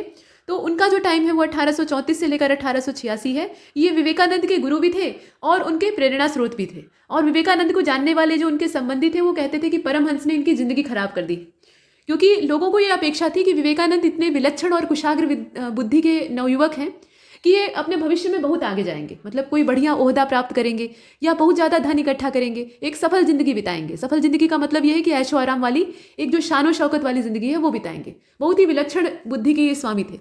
तो उनका जो टाइम है वो 1834 से लेकर 1886 है। ये विवेकानंद के गुरु भी थे और उनके प्रेरणा स्रोत भी थे। और विवेकानंद को जानने वाले जो उनके संबंधी थे वो कहते थे कि परमहंस ने इनकी जिंदगी खराब कर दी, क्योंकि लोगों को ये अपेक्षा थी कि विवेकानंद इतने विलक्षण और कुशाग्र बुद्धि के नवयुवक हैं कि ये अपने भविष्य में बहुत आगे जाएंगे, मतलब कोई बढ़िया ओहदा प्राप्त करेंगे या बहुत ज़्यादा धन इकट्ठा करेंगे, एक सफल जिंदगी बिताएंगे। सफल जिंदगी का मतलब ये है कि ऐशो आराम वाली एक जो शानो शौकत वाली जिंदगी है वो बिताएंगे। बहुत ही विलक्षण बुद्धि के ये स्वामी थे।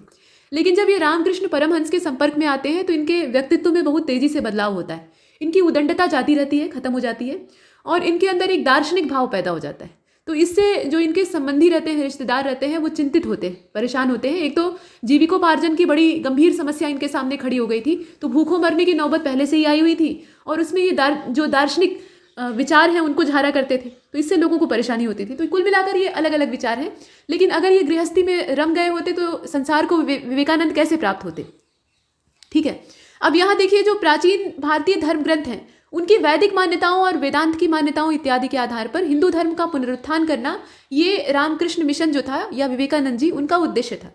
लेकिन जब ये रामकृष्ण परमहंस के संपर्क में आते हैं तो इनके व्यक्तित्व में बहुत तेजी से बदलाव होता है। इनकी उदंडता जाती रहती है, खत्म हो जाती है, और इनके अंदर एक दार्शनिक भाव पैदा हो जाता है। तो इससे जो इनके संबंधी रहते हैं, रिश्तेदार रहते हैं, वो चिंतित होते हैं, परेशान होते हैं। एक तो जीविकोपार्जन की बड़ी गंभीर समस्या इनके सामने खड़ी हो गई थी, तो भूखों मरने की नौबत पहले से ही आई हुई थी, और उसमें ये जो दार्शनिक विचार हैं उनको झारा करते थे, तो इससे लोगों को परेशानी होती थी। तो कुल मिलाकर ये अलग अलग विचार हैं। लेकिन अगर ये गृहस्थी में रम गए होते तो संसार को विवेकानंद कैसे प्राप्त होते? ठीक है, अब यहाँ देखिए, जो प्राचीन भारतीय धर्म ग्रंथ हैं उनकी वैदिक मान्यताओं और वेदांत की मान्यताओं इत्यादि के आधार पर हिंदू धर्म का पुनरुत्थान करना, ये रामकृष्ण मिशन जो था या विवेकानंद जी, उनका उद्देश्य था।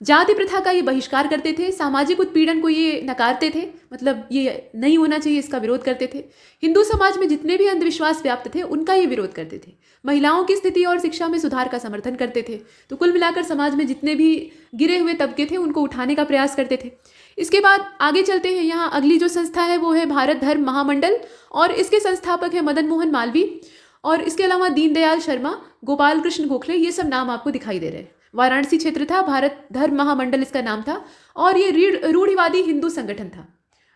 जाति प्रथा का ये बहिष्कार करते थे, सामाजिक उत्पीड़न को ये नकारते थे, मतलब ये नहीं होना चाहिए, इसका विरोध करते थे। हिंदू समाज में जितने भी अंधविश्वास व्याप्त थे उनका ये विरोध करते थे। महिलाओं की स्थिति और शिक्षा में सुधार का समर्थन करते थे। तो कुल मिलाकर समाज में जितने भी गिरे हुए तबके थे उनको उठाने का प्रयास करते थे। इसके बाद आगे चलते हैं। यहाँ अगली जो संस्था है वो है भारत धर्म महामंडल, और इसके संस्थापक है मदन मोहन मालवीय, और इसके अलावा दीनदयाल शर्मा, गोपाल कृष्ण गोखले, ये सब नाम आपको दिखाई दे रहे हैं। वाराणसी क्षेत्र था, भारत धर्म महामंडल इसका नाम था, और ये रूढ़िवादी हिंदू संगठन था।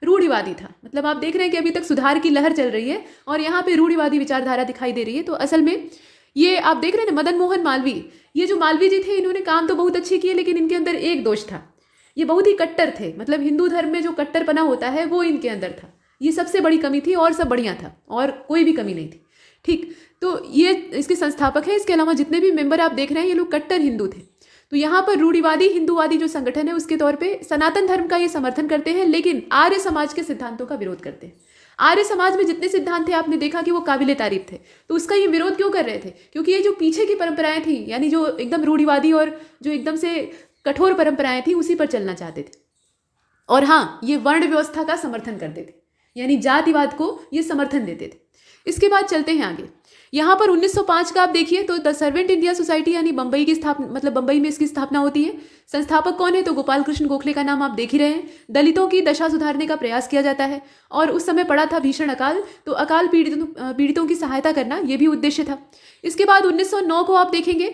रूढ़िवादी था, मतलब आप देख रहे हैं कि अभी तक सुधार की लहर चल रही है और यहाँ पे रूढ़िवादी विचारधारा दिखाई दे रही है। तो असल में ये आप देख रहे हैं ना, मदन मोहन मालवीय, ये जो मालवीय जी थे इन्होंने काम तो बहुत अच्छे किए, लेकिन इनके अंदर एक दोष था, ये बहुत ही कट्टर थे। मतलब हिंदू धर्म में जो कट्टरपना होता है वो इनके अंदर था, ये सबसे बड़ी कमी थी, और सब बढ़िया था और कोई भी कमी नहीं थी। ठीक, तो ये इसके संस्थापक हैं। इसके अलावा जितने भी मेंबर आप देख रहे हैं ये लोग कट्टर हिंदू थे। तो यहाँ पर रूढ़िवादी हिंदूवादी जो संगठन है उसके तौर पे सनातन धर्म का ये समर्थन करते हैं, लेकिन आर्य समाज के सिद्धांतों का विरोध करते हैं। आर्य समाज में जितने सिद्धांत थे आपने देखा कि वो काबिले तारीफ थे, तो उसका ये विरोध क्यों कर रहे थे? क्योंकि ये जो पीछे की परंपराएं थी, यानी जो एकदम रूढ़िवादी और जो एकदम से कठोर परंपराएं थी, उसी पर चलना चाहते थे। और हाँ, ये वर्ण व्यवस्था का समर्थन करते थे, यानी जातिवाद को ये समर्थन देते थे। इसके बाद चलते हैं आगे। यहाँ पर 1905 का आप देखिए तो द सर्वेंट इंडिया सोसाइटी यानी बम्बई की स्थापना, मतलब बम्बई में इसकी स्थापना होती है। संस्थापक कौन है? तो गोपाल कृष्ण गोखले का नाम आप देख ही रहे हैं। दलितों की दशा सुधारने का प्रयास किया जाता है, और उस समय पड़ा था भीषण अकाल, तो अकाल पीड़ितों की सहायता करना ये भी उद्देश्य था। इसके बाद 1909 को आप देखेंगे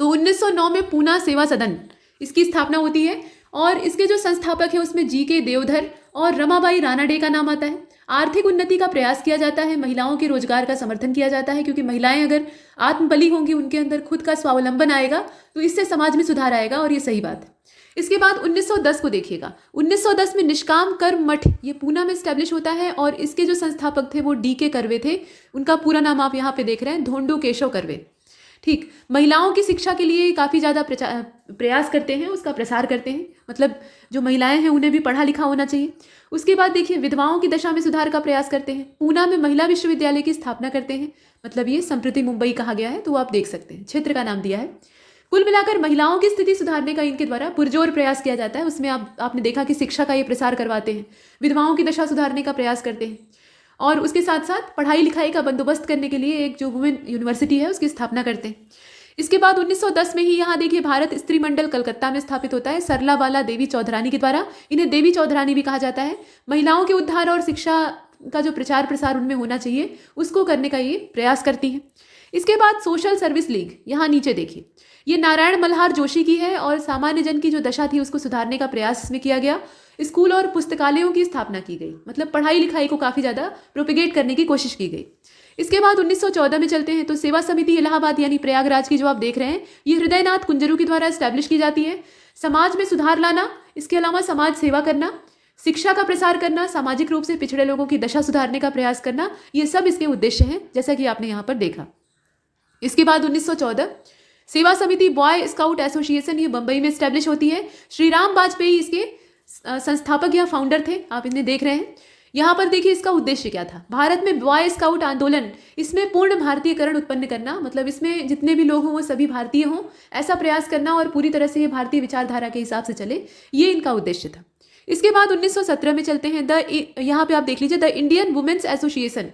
तो 1909 में पूना सेवा सदन इसकी स्थापना होती है, और इसके जो संस्थापक हैं उसमें जी.के. देवधर और रमाबाई रानाडे का नाम आता है। आर्थिक उन्नति का प्रयास किया जाता है, महिलाओं के रोजगार का समर्थन किया जाता है, क्योंकि महिलाएं अगर आत्मबली होंगी, उनके अंदर खुद का स्वावलंबन आएगा, तो इससे समाज में सुधार आएगा, और ये सही बात है। इसके बाद 1910 को देखिएगा। 1910 में निष्काम कर्म मठ ये पूना में स्टैब्लिश होता है, और इसके जो संस्थापक थे वो डी.के. कर्वे थे। उनका पूरा नाम आप यहाँ पे देख रहे हैं, धोंडो केशव कर्वे। ठीक, महिलाओं की शिक्षा के लिए काफ़ी ज़्यादा प्रयास करते हैं, उसका प्रसार करते हैं, मतलब जो महिलाएं हैं उन्हें भी पढ़ा लिखा होना चाहिए। उसके बाद देखिए विधवाओं की दशा में सुधार का प्रयास करते हैं। पूना में महिला विश्वविद्यालय की स्थापना करते हैं, मतलब ये संप्रति मुंबई कहा गया है, तो आप देख सकते हैं, क्षेत्र का नाम दिया है। कुल मिलाकर महिलाओं की स्थिति सुधारने का इनके द्वारा पुरजोर प्रयास किया जाता है। उसमें आपने देखा कि शिक्षा का ये प्रसार करवाते हैं, विधवाओं की दशा सुधारने का प्रयास करते हैं, और उसके साथ साथ पढ़ाई लिखाई का बंदोबस्त करने के लिए एक जो वुमेन यूनिवर्सिटी है उसकी स्थापना करते हैं। इसके बाद 1910 में ही यहाँ देखिए भारत स्त्री मंडल कलकत्ता में स्थापित होता है, सरला बाला देवी चौधरानी के द्वारा। इन्हें देवी चौधरानी भी कहा जाता है। महिलाओं के उद्धार और शिक्षा का जो प्रचार प्रसार उनमें होना चाहिए उसको करने का ये प्रयास करती हैं। इसके बाद सोशल सर्विस लीग, यहाँ नीचे देखिए, ये नारायण मल्हार जोशी की है, और सामान्य जन की जो दशा थी उसको सुधारने का प्रयास इसमें किया गया। स्कूल और पुस्तकालयों की स्थापना की गई, मतलब पढ़ाई लिखाई को काफ़ी ज़्यादा प्रोपिगेट करने की कोशिश की गई। इसके बाद 1914 में चलते हैं तो सेवा समिति इलाहाबाद यानी प्रयागराज की जो आप देख रहे हैं, ये हृदयनाथ कुंजरू के द्वारा एस्टैब्लिश की जाती है। समाज में सुधार लाना, इसके अलावा समाज सेवा करना, शिक्षा का प्रसार करना, सामाजिक रूप से पिछड़े लोगों की दशा सुधारने का प्रयास करना, ये सब इसके उद्देश्य हैं, जैसा कि आपने यहाँ पर देखा। इसके बाद 1914 सेवा समिति बॉय स्काउट एसोसिएशन ये बंबई में एस्टैब्लिश होती है। श्री राम वाजपेयी इसके संस्थापक या फाउंडर थे, आप इन्हें देख रहे हैं। यहाँ पर देखिए इसका उद्देश्य क्या था। भारत में बॉय स्काउट आंदोलन, इसमें पूर्ण भारतीयकरण उत्पन्न करना, मतलब इसमें जितने भी लोग हों वो सभी भारतीय हों, ऐसा प्रयास करना, और पूरी तरह से ये भारतीय विचारधारा के हिसाब से चले, ये इनका उद्देश्य था। इसके बाद 1917 में चलते हैं। यहाँ पे आप देख लीजिए the Indian women's association,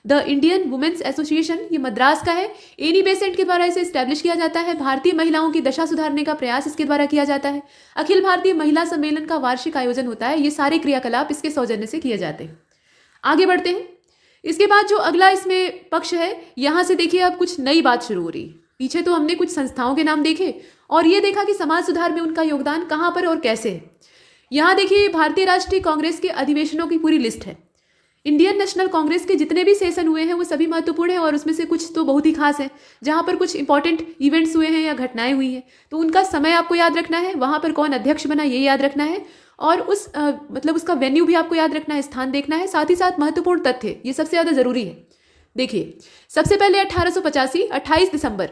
the Indian women's association, ये मद्रास का है। एनी बेसेंट के द्वारा इसे इस्टेब्लिश किया जाता है। भारतीय महिलाओं की दशा सुधारने का प्रयास इसके द्वारा किया जाता है। अखिल भारतीय महिला सम्मेलन का वार्षिक आयोजन होता है। ये सारे क्रियाकलाप इसके सौजन्य से किए जाते हैं। आगे बढ़ते हैं। इसके बाद जो अगला इसमें पक्ष है, यहाँ से देखिए अब कुछ नई बात शुरू हो रही है। पीछे तो हमने कुछ संस्थाओं के नाम देखे और ये देखा कि समाज सुधार में उनका योगदान कहाँ पर और कैसे है। यहाँ देखिए भारतीय राष्ट्रीय कांग्रेस के अधिवेशनों की पूरी लिस्ट है। इंडियन नेशनल कांग्रेस के जितने भी सेशन हुए हैं वो सभी महत्वपूर्ण हैं और उसमें से कुछ तो बहुत ही खास है। जहाँ पर कुछ इंपॉर्टेंट इवेंट्स हुए हैं या घटनाएं हुई हैं तो उनका समय आपको याद रखना है, वहाँ पर कौन अध्यक्ष बना ये याद रखना है और मतलब उसका वेन्यू भी आपको याद रखना है, स्थान देखना है। साथ ही साथ महत्वपूर्ण तथ्य, ये सबसे ज़्यादा ज़रूरी है। देखिए सबसे पहले 1885 28 दिसंबर,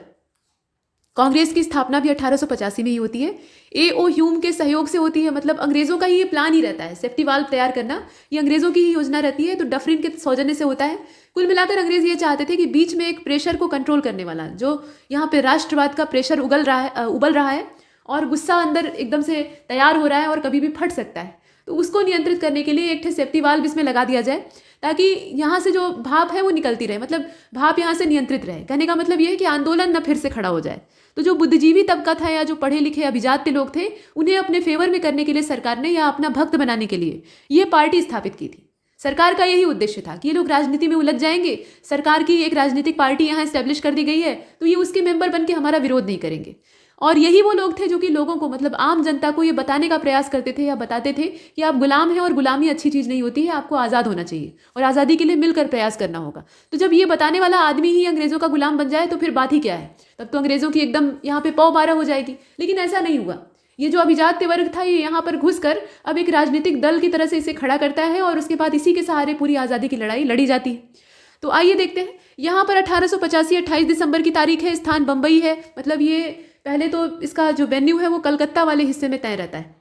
कांग्रेस की स्थापना भी 1885 में ही होती है। A.O. ह्यूम के सहयोग से होती है। मतलब अंग्रेजों का ही ये प्लान ही रहता है, सेफ्टी वाल्व तैयार करना, ये अंग्रेजों की ही योजना रहती है। तो डफरिन के सौजन्य से होता है। कुल मिलाकर अंग्रेज ये चाहते थे कि बीच में एक प्रेशर को कंट्रोल करने वाला, जो यहाँ पे राष्ट्रवाद का प्रेशर उबल रहा है और गुस्सा अंदर एकदम से तैयार हो रहा है और कभी भी फट सकता है, तो उसको नियंत्रित करने के लिए एक सेफ्टी वाल्व इसमें लगा दिया जाए ताकि यहाँ से जो भाप है वो निकलती रहे, मतलब भाप यहाँ से नियंत्रित रहे। कहने का मतलब ये है कि आंदोलन न फिर से खड़ा हो जाए। तो जो बुद्धिजीवी तबका था या जो पढ़े लिखे अभिजात्य लोग थे, उन्हें अपने फेवर में करने के लिए सरकार ने या अपना भक्त बनाने के लिए ये पार्टी स्थापित की थी। सरकार का यही उद्देश्य था कि ये लोग राजनीति में उलझ जाएंगे, सरकार की एक राजनीतिक पार्टी यहाँ स्टैब्लिश कर दी गई है तो ये उसके मेंबर बन के हमारा विरोध नहीं करेंगे। और यही वो लोग थे जो कि लोगों को, मतलब आम जनता को ये बताने का प्रयास करते थे या बताते थे कि आप गुलाम हैं और गुलामी अच्छी चीज़ नहीं होती है, आपको आज़ाद होना चाहिए और आज़ादी के लिए मिलकर प्रयास करना होगा। तो जब ये बताने वाला आदमी ही अंग्रेज़ों का गुलाम बन जाए तो फिर बात ही क्या है, तब तो अंग्रेज़ों की एकदम यहाँ पे पौ बारह हो जाएगी। लेकिन ऐसा नहीं हुआ। ये जो अभिजात्य वर्ग था ये यहाँ पर घुसकर अब एक राजनीतिक दल की तरह से इसे खड़ा करता है और उसके बाद इसी के सहारे पूरी आज़ादी की लड़ाई लड़ी जाती है। तो आइए देखते हैं। यहाँ पर 1885 28 दिसंबर की तारीख है। स्थान बम्बई है। मतलब ये पहले तो इसका जो वेन्यू है वो कलकत्ता वाले हिस्से में तय रहता है,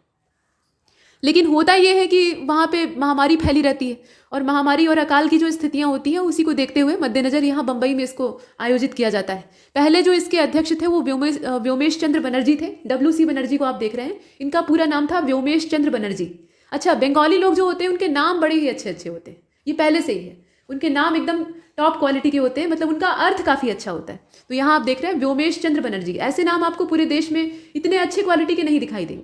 लेकिन होता यह है कि वहाँ पे महामारी फैली रहती है और महामारी और अकाल की जो स्थितियाँ होती हैं उसी को देखते हुए मद्देनज़र यहाँ बम्बई में इसको आयोजित किया जाता है। पहले जो इसके अध्यक्ष थे वो व्योमेश चंद्र बनर्जी थे। WC बनर्जी को आप देख रहे हैं, इनका पूरा नाम था व्योमेश चंद्र बनर्जी। अच्छा, बंगाली लोग जो होते हैं उनके नाम बड़े ही अच्छे अच्छे होते हैं, ये पहले से ही है। उनके नाम एकदम टॉप क्वालिटी के होते हैं, मतलब उनका अर्थ काफ़ी अच्छा होता है। तो यहाँ आप देख रहे हैं व्योमेश चंद्र बनर्जी। ऐसे नाम आपको पूरे देश में इतने अच्छे क्वालिटी के नहीं दिखाई देंगे।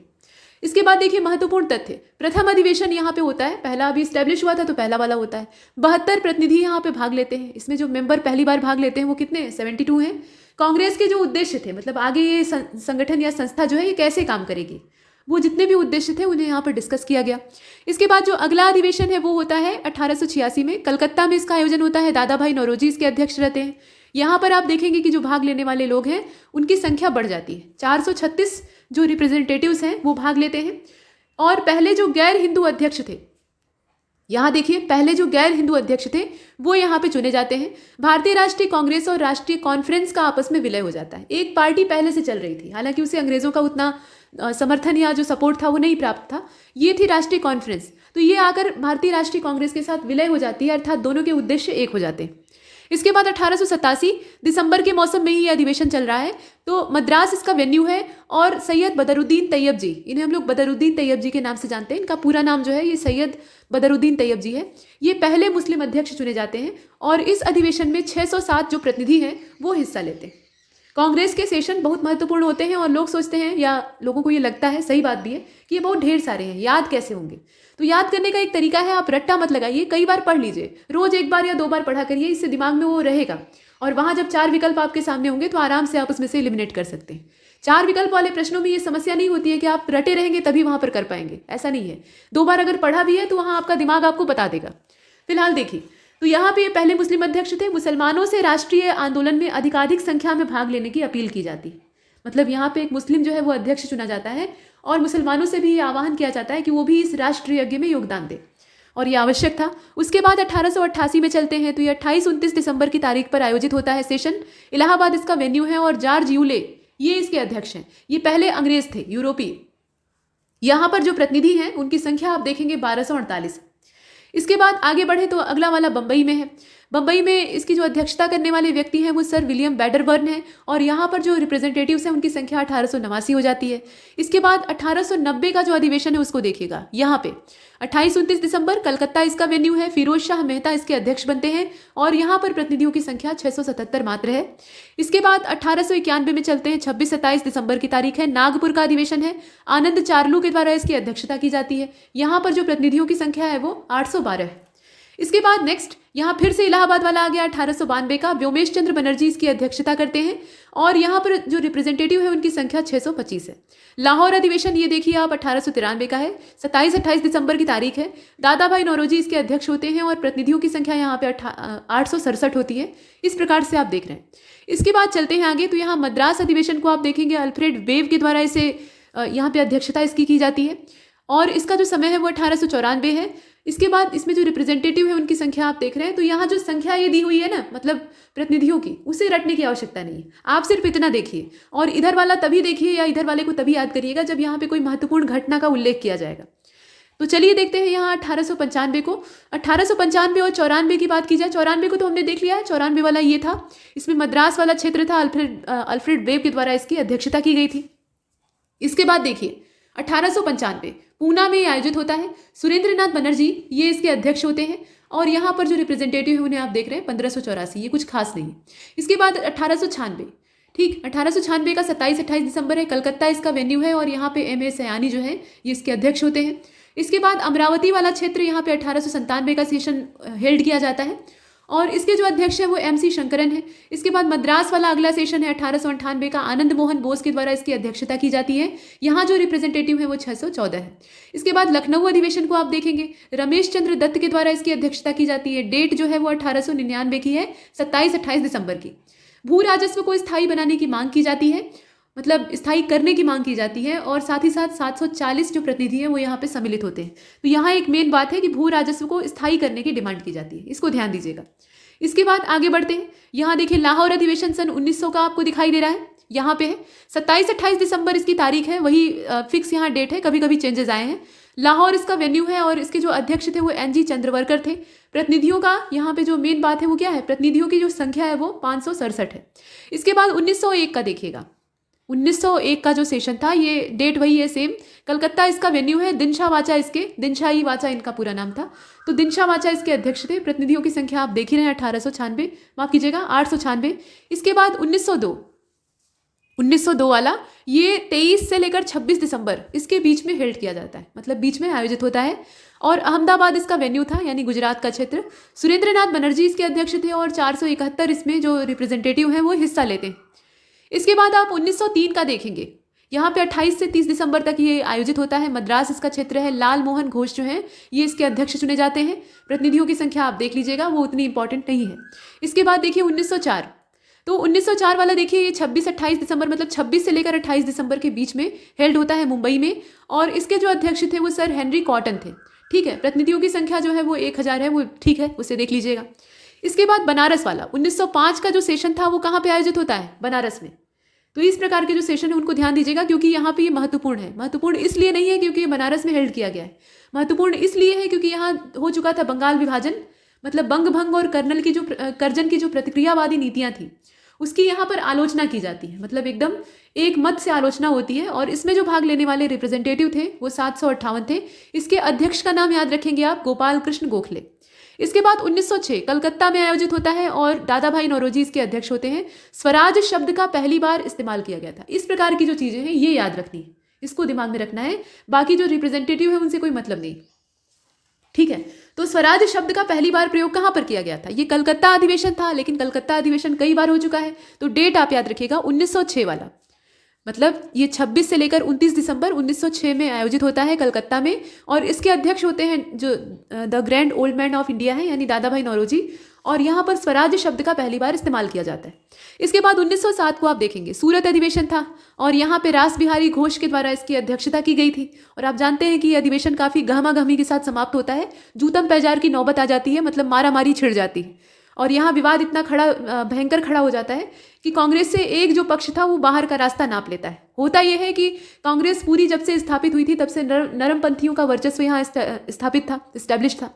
इसके बाद देखिए महत्वपूर्ण तथ्य, प्रथम अधिवेशन यहाँ पे होता है। पहला अभी स्टैब्लिश हुआ था तो पहला वाला होता है। 72 प्रतिनिधि यहाँ पे भाग लेते हैं। इसमें जो मेंबर पहली बार भाग लेते हैं वो कितने 72 हैं। कांग्रेस के जो उद्देश्य थे, मतलब आगे ये संगठन या संस्था जो है ये कैसे काम करेगी, वो जितने भी उद्देश्य थे उन्हें यहाँ पर डिस्कस किया गया। इसके बाद जो अगला अधिवेशन है वो होता है 1886 में। कलकत्ता में इसका आयोजन होता है। दादा भाई नौरोजी इसके अध्यक्ष रहते हैं। यहाँ पर आप देखेंगे कि जो भाग लेने वाले लोग हैं उनकी संख्या बढ़ जाती है। 436 जो रिप्रेजेंटेटिव्स हैं वो भाग लेते हैं। और पहले जो गैर हिंदू अध्यक्ष थे, यहाँ देखिए पहले जो गैर हिंदू अध्यक्ष थे वो यहाँ पे चुने जाते हैं। भारतीय राष्ट्रीय कांग्रेस और राष्ट्रीय कॉन्फ्रेंस का आपस में विलय हो जाता है। एक पार्टी पहले से चल रही थी, हालांकि उसे अंग्रेजों का उतना समर्थन या जो सपोर्ट था वो नहीं प्राप्त था। ये थी राष्ट्रीय कॉन्फ्रेंस। तो ये आकर भारतीय राष्ट्रीय कांग्रेस के साथ विलय हो जाती है, अर्थात दोनों के उद्देश्य एक हो जाते हैं। इसके बाद 1887 दिसंबर के मौसम में ही ये अधिवेशन चल रहा है। तो मद्रास इसका वेन्यू है और सैयद बदरुद्दीन तैयब जी, इन्हें हम लोग बदरुद्दीन तैयब जी के नाम से जानते हैं। इनका पूरा नाम जो है ये सैयद बदरुद्दीन तैयब जी है। ये पहले मुस्लिम अध्यक्ष चुने जाते हैं और इस अधिवेशन में 607 जो प्रतिनिधि हैं वो हिस्सा लेते हैं। कांग्रेस के सेशन बहुत महत्वपूर्ण होते हैं और लोग सोचते हैं या लोगों को ये लगता है, सही बात भी है, कि ये बहुत ढेर सारे हैं, याद कैसे होंगे। तो याद करने का एक तरीका है, आप रट्टा मत लगाइए, कई बार पढ़ लीजिए, रोज एक बार या 2 बार पढ़ा करिए, इससे दिमाग में वो रहेगा। और वहाँ जब 4 विकल्प आपके सामने होंगे तो आराम से आप उसमें से एलिमिनेट कर सकते हैं। 4 विकल्प वाले प्रश्नों में ये समस्या नहीं होती है कि आप रटे रहेंगे तभी वहाँ पर कर पाएंगे, ऐसा नहीं है। 2 बार अगर पढ़ा भी है तो वहाँ आपका दिमाग आपको बता देगा। फिलहाल देखिए, तो यहाँ पे पहले मुस्लिम अध्यक्ष थे। मुसलमानों से राष्ट्रीय आंदोलन में अधिकाधिक संख्या में भाग लेने की अपील की जाती है। मतलब यहाँ पे एक मुस्लिम जो है वो अध्यक्ष चुना जाता है और मुसलमानों से भी ये आह्वान किया जाता है कि वो भी इस राष्ट्रीय यज्ञ में योगदान दे, और ये आवश्यक था। उसके बाद 1888 में चलते हैं तो ये 28-29 दिसंबर की तारीख पर आयोजित होता है सेशन। इलाहाबाद इसका वेन्यू है और जॉर्ज यूले ये इसके अध्यक्ष हैं। ये पहले अंग्रेज थे, यूरोपीय। यहाँ पर जो प्रतिनिधि हैं उनकी संख्या आप देखेंगे 1248। इसके बाद आगे बढ़े तो अगला वाला बम्बई में है। बम्बई में इसकी जो अध्यक्षता करने वाले व्यक्ति हैं वो सर विलियम बैडरबर्न हैं और यहाँ पर जो रिप्रेजेंटेटिव्स हैं उनकी संख्या 1889 हो जाती है। इसके बाद 1890 का जो अधिवेशन है उसको देखिएगा। यहाँ पे 28-29 दिसंबर कलकत्ता इसका वेन्यू है। फिरोज शाह मेहता इसके अध्यक्ष बनते हैं और यहाँ पर प्रतिनिधियों की संख्या 677 मात्र है। इसके बाद 1891 में चलते हैं। 26-27 दिसंबर की तारीख है। नागपुर का अधिवेशन है। आनंद चार्लू के द्वारा इसकी अध्यक्षता की जाती है। यहाँ पर जो प्रतिनिधियों की संख्या है वो 812 है। इसके बाद नेक्स्ट यहाँ फिर से इलाहाबाद वाला आ गया 1892 का। व्योमेश चंद्र बनर्जी इसकी अध्यक्षता करते हैं और यहाँ पर जो रिप्रेजेंटेटिव है उनकी संख्या 625 है। लाहौर अधिवेशन ये देखिए आप 1893 का है। 27-28 दिसंबर की तारीख है। दादा भाई नौरोजी इसके अध्यक्ष होते हैं और प्रतिनिधियों की संख्या यहाँ पे 867 होती है। इस प्रकार से आप देख रहे हैं। इसके बाद चलते हैं आगे तो यहाँ मद्रास अधिवेशन को आप देखेंगे। अल्फ्रेड वेव के द्वारा इसे यहाँ पे अध्यक्षता इसकी की जाती है और इसका जो समय है वो 1894 है। इसके बाद इसमें जो रिप्रेजेंटेटिव है उनकी संख्या आप देख रहे हैं। तो यहाँ जो संख्या ये दी हुई है ना, मतलब प्रतिनिधियों की, उसे रटने की आवश्यकता नहीं है। आप सिर्फ इतना देखिए और इधर वाला तभी देखिए या इधर वाले को तभी याद करिएगा जब यहाँ पे कोई महत्वपूर्ण घटना का उल्लेख किया जाएगा। तो चलिए देखते हैं यहाँ 1895 को। 1895 और 94 की बात की जाए। 94 को तो हमने देख लिया है। 94 वाला ये था, इसमें मद्रास वाला क्षेत्र था। अल्फ्रेड वेव के द्वारा इसकी अध्यक्षता की गई थी। इसके बाद देखिए 1895 पूना में आयोजित होता है। सुरेंद्रनाथ बनर्जी ये इसके अध्यक्ष होते हैं और यहाँ पर जो रिप्रेजेंटेटिव है उन्हें आप देख रहे हैं 1584। ये कुछ खास नहीं है। इसके बाद 1896, ठीक 1896 का 27-28 दिसंबर है। कलकत्ता इसका वेन्यू है और यहाँ पे M.A. सयानी जो है ये इसके अध्यक्ष होते हैं। इसके बाद अमरावती वाला क्षेत्र यहाँ पे 1897 का सेशन हेल्ड किया जाता है और इसके जो अध्यक्ष हैं वो M.C. शंकरन है। इसके बाद मद्रास वाला अगला सेशन है 1898 का। आनंद मोहन बोस के द्वारा इसकी अध्यक्षता की जाती है। यहाँ जो रिप्रेजेंटेटिव है वो 614 है। इसके बाद लखनऊ अधिवेशन को आप देखेंगे। रमेश चंद्र दत्त के द्वारा इसकी अध्यक्षता की जाती है। डेट जो है वो 1899 की है, 27-28 दिसंबर की। भू राजस्व को स्थायी बनाने की मांग की जाती है, मतलब स्थायी करने की मांग की जाती है और साथ ही साथ 740 जो प्रतिनिधि हैं वो यहाँ पे सम्मिलित होते हैं। तो यहाँ एक मेन बात है कि भू राजस्व को स्थायी करने की डिमांड की जाती है, इसको ध्यान दीजिएगा। इसके बाद आगे बढ़ते हैं। यहाँ देखिए लाहौर अधिवेशन सन 1900 का आपको दिखाई दे रहा है। यहाँ पे है 27-28 दिसंबर इसकी तारीख है, वही फिक्स यहाँ डेट है, कभी कभी चेंजेस आए हैं। लाहौर इसका वेन्यू है और इसके जो अध्यक्ष थे वो N.G. चंद्रवर्कर थे। प्रतिनिधियों का यहाँ पे जो मेन बात है वो क्या है, प्रतिनिधियों की जो संख्या है वो 567 है। इसके बाद 1901 का देखिएगा। 1901 का जो सेशन था ये डेट वही है सेम। कलकत्ता इसका वेन्यू है। दिनशा वाचा इसके, दिनशा ई वाचा इनका पूरा नाम था। तो दिनशा वाचा इसके अध्यक्ष थे। प्रतिनिधियों की संख्या आप देख ही रहे हैं 1896, माफ कीजिएगा 896। इसके बाद 1902 वाला ये 23 से लेकर 26 दिसंबर इसके बीच में हेल्ड किया जाता है, मतलब बीच में आयोजित होता है और अहमदाबाद इसका वेन्यू था, यानी गुजरात का क्षेत्र। सुरेंद्रनाथ बनर्जी इसके अध्यक्ष थे और 471 इसमें जो रिप्रेजेंटेटिव हैं वो हिस्सा लेते हैं। इसके बाद आप 1903 का देखेंगे। यहाँ पे 28 से 30 दिसंबर तक ये आयोजित होता है। मद्रास इसका क्षेत्र है। लाल मोहन घोष जो हैं ये इसके अध्यक्ष चुने जाते हैं। प्रतिनिधियों की संख्या आप देख लीजिएगा, वो उतनी इंपॉर्टेंट नहीं है। इसके बाद देखिए 1904, तो 1904 वाला देखिए ये 26-28 दिसंबर, मतलब 26 से लेकर 28 दिसंबर के बीच में हेल्ड होता है मुंबई में और इसके जो अध्यक्ष थे वो सर हेनरी कॉटन थे। ठीक है, प्रतिनिधियों की संख्या जो है वो 1000 है, वो ठीक है, उसे देख लीजिएगा। इसके बाद बनारस वाला 1905 का जो सेशन था वो कहाँ पे आयोजित होता है, बनारस में। तो इस प्रकार के जो सेशन है उनको ध्यान दीजिएगा क्योंकि यहाँ पे ये महत्वपूर्ण है। महत्वपूर्ण इसलिए नहीं है क्योंकि ये बनारस में हेल्ड किया गया है, महत्वपूर्ण इसलिए है क्योंकि यहाँ हो चुका था बंगाल विभाजन, मतलब बंग भंग और कर्जन की जो प्रतिक्रियावादी नीतियाँ थी उसकी यहाँ पर आलोचना की जाती है, मतलब एकदम एक मत से आलोचना होती है। और इसमें जो भाग लेने वाले रिप्रेजेंटेटिव थे वो 758 थे। इसके अध्यक्ष का नाम याद रखेंगे आप, गोपाल कृष्ण गोखले। इसके बाद 1906 कलकत्ता में आयोजित होता है और दादा भाई नौरोजी इसके अध्यक्ष होते हैं। स्वराज शब्द का पहली बार इस्तेमाल किया गया था। इस प्रकार की जो चीज़ें हैं ये याद रखनी है, इसको दिमाग में रखना है। बाकी जो रिप्रेजेंटेटिव है उनसे कोई मतलब नहीं, ठीक है। तो स्वराज शब्द का पहली बार प्रयोग कहाँ पर किया गया था, ये कलकत्ता अधिवेशन था, लेकिन कलकत्ता अधिवेशन कई बार हो चुका है। तो डेट आप याद रखिएगा 1906 वाला, मतलब ये 26 से लेकर 29 दिसंबर 1906 में आयोजित होता है कलकत्ता में और इसके अध्यक्ष होते हैं जो the grand old man of India है, यानी दादा भाई नौरोजी। और यहाँ पर स्वराज शब्द का पहली बार इस्तेमाल किया जाता है। इसके बाद 1907 को आप देखेंगे, सूरत अधिवेशन था और यहाँ पे रास बिहारी घोष के द्वारा इसकी अध्यक्षता की गई थी। और आप जानते हैं कि ये अधिवेशन काफ़ी गहमा गहमी के साथ समाप्त होता है, जूतम पैजार की नौबत आ जाती है, मतलब मारामारी छिड़ जाती है। और यहाँ विवाद इतना भयंकर खड़ा हो जाता है कि कांग्रेस से एक जो पक्ष था वो बाहर का रास्ता नाप लेता है। होता यह है कि कांग्रेस पूरी जब से स्थापित हुई थी तब से नरमपंथियों का वर्चस्व यहाँ स्थापित था, इस्टेब्लिश था।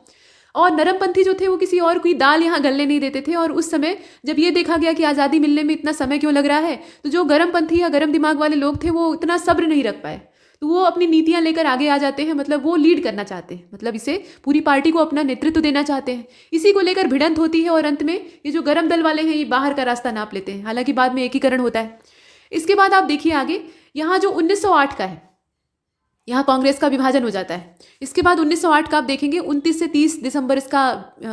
और नरमपंथी जो थे वो किसी और कोई दाल यहाँ गलने नहीं देते थे। और उस समय जब ये देखा गया कि आज़ादी मिलने में इतना समय क्यों लग रहा है, तो जो गर्मपंथी या गर्म दिमाग वाले लोग थे वो इतना सब्र नहीं रख पाए, तो वो अपनी नीतियां लेकर आगे आ जाते हैं। मतलब वो लीड करना चाहते हैं, मतलब इसे पूरी पार्टी को अपना नेतृत्व देना चाहते हैं। इसी को लेकर भिड़ंत होती है और अंत में ये जो गर्म दल वाले हैं ये बाहर का रास्ता नाप लेते हैं। हालांकि बाद में एकीकरण होता है। इसके बाद आप देखिए आगे, यहाँ जो 1908 का है, यहाँ कांग्रेस का विभाजन हो जाता है। इसके बाद 1908 का आप देखेंगे 29 से 30 दिसंबर इसका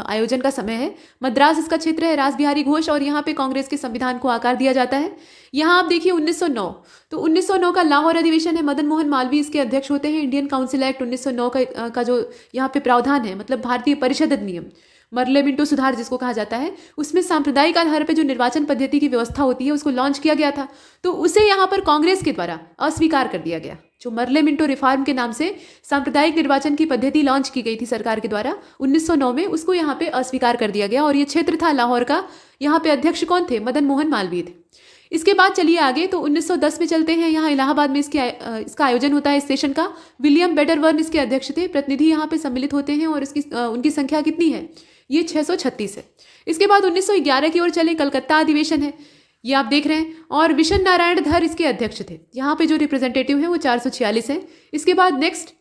आयोजन का समय है। मद्रास इसका क्षेत्र है, रास बिहारी घोष, और यहाँ पे कांग्रेस के संविधान को आकार दिया जाता है। यहाँ आप देखिए 1909, तो 1909 का लाहौर अधिवेशन है। मदन मोहन मालवीय इसके अध्यक्ष होते हैं। इंडियन काउंसिल एक्ट 1909 का जो यहाँ पे प्रावधान है, मतलब भारतीय परिषद अधिनियम, मर्ले मिंटो सुधार जिसको कहा जाता है, उसमें सांप्रदायिक आधार पर जो निर्वाचन पद्धति की व्यवस्था होती है उसको लॉन्च किया गया था। तो उसे यहाँ पर कांग्रेस के द्वारा अस्वीकार कर दिया गया। जो मर्ले मिंटो रिफॉर्म के नाम से सांप्रदायिक निर्वाचन की पद्धति लॉन्च की गई थी सरकार के द्वारा 1909 में, उसको यहाँ पे अस्वीकार कर दिया गया। और ये क्षेत्र था लाहौर का। यहाँ पे अध्यक्ष कौन थे? मदन मोहन मालवीय थे। इसके बाद चलिए आगे, तो 1910 में चलते हैं। यहाँ इलाहाबाद में इसका आयोजन होता है स्टेशन का। विलियम बेडरवर्न इसके अध्यक्ष थे। प्रतिनिधि यहाँ पे सम्मिलित होते हैं और उनकी संख्या कितनी है? ये 636 है। इसके बाद 1911 की ओर चले, कलकत्ता अधिवेशन है, ये आप देख रहे हैं। और विशन नारायण धर इसके अध्यक्ष थे। यहाँ पे जो रिप्रेजेंटेटिव है वो 446 है। इसके बाद नेक्स्ट,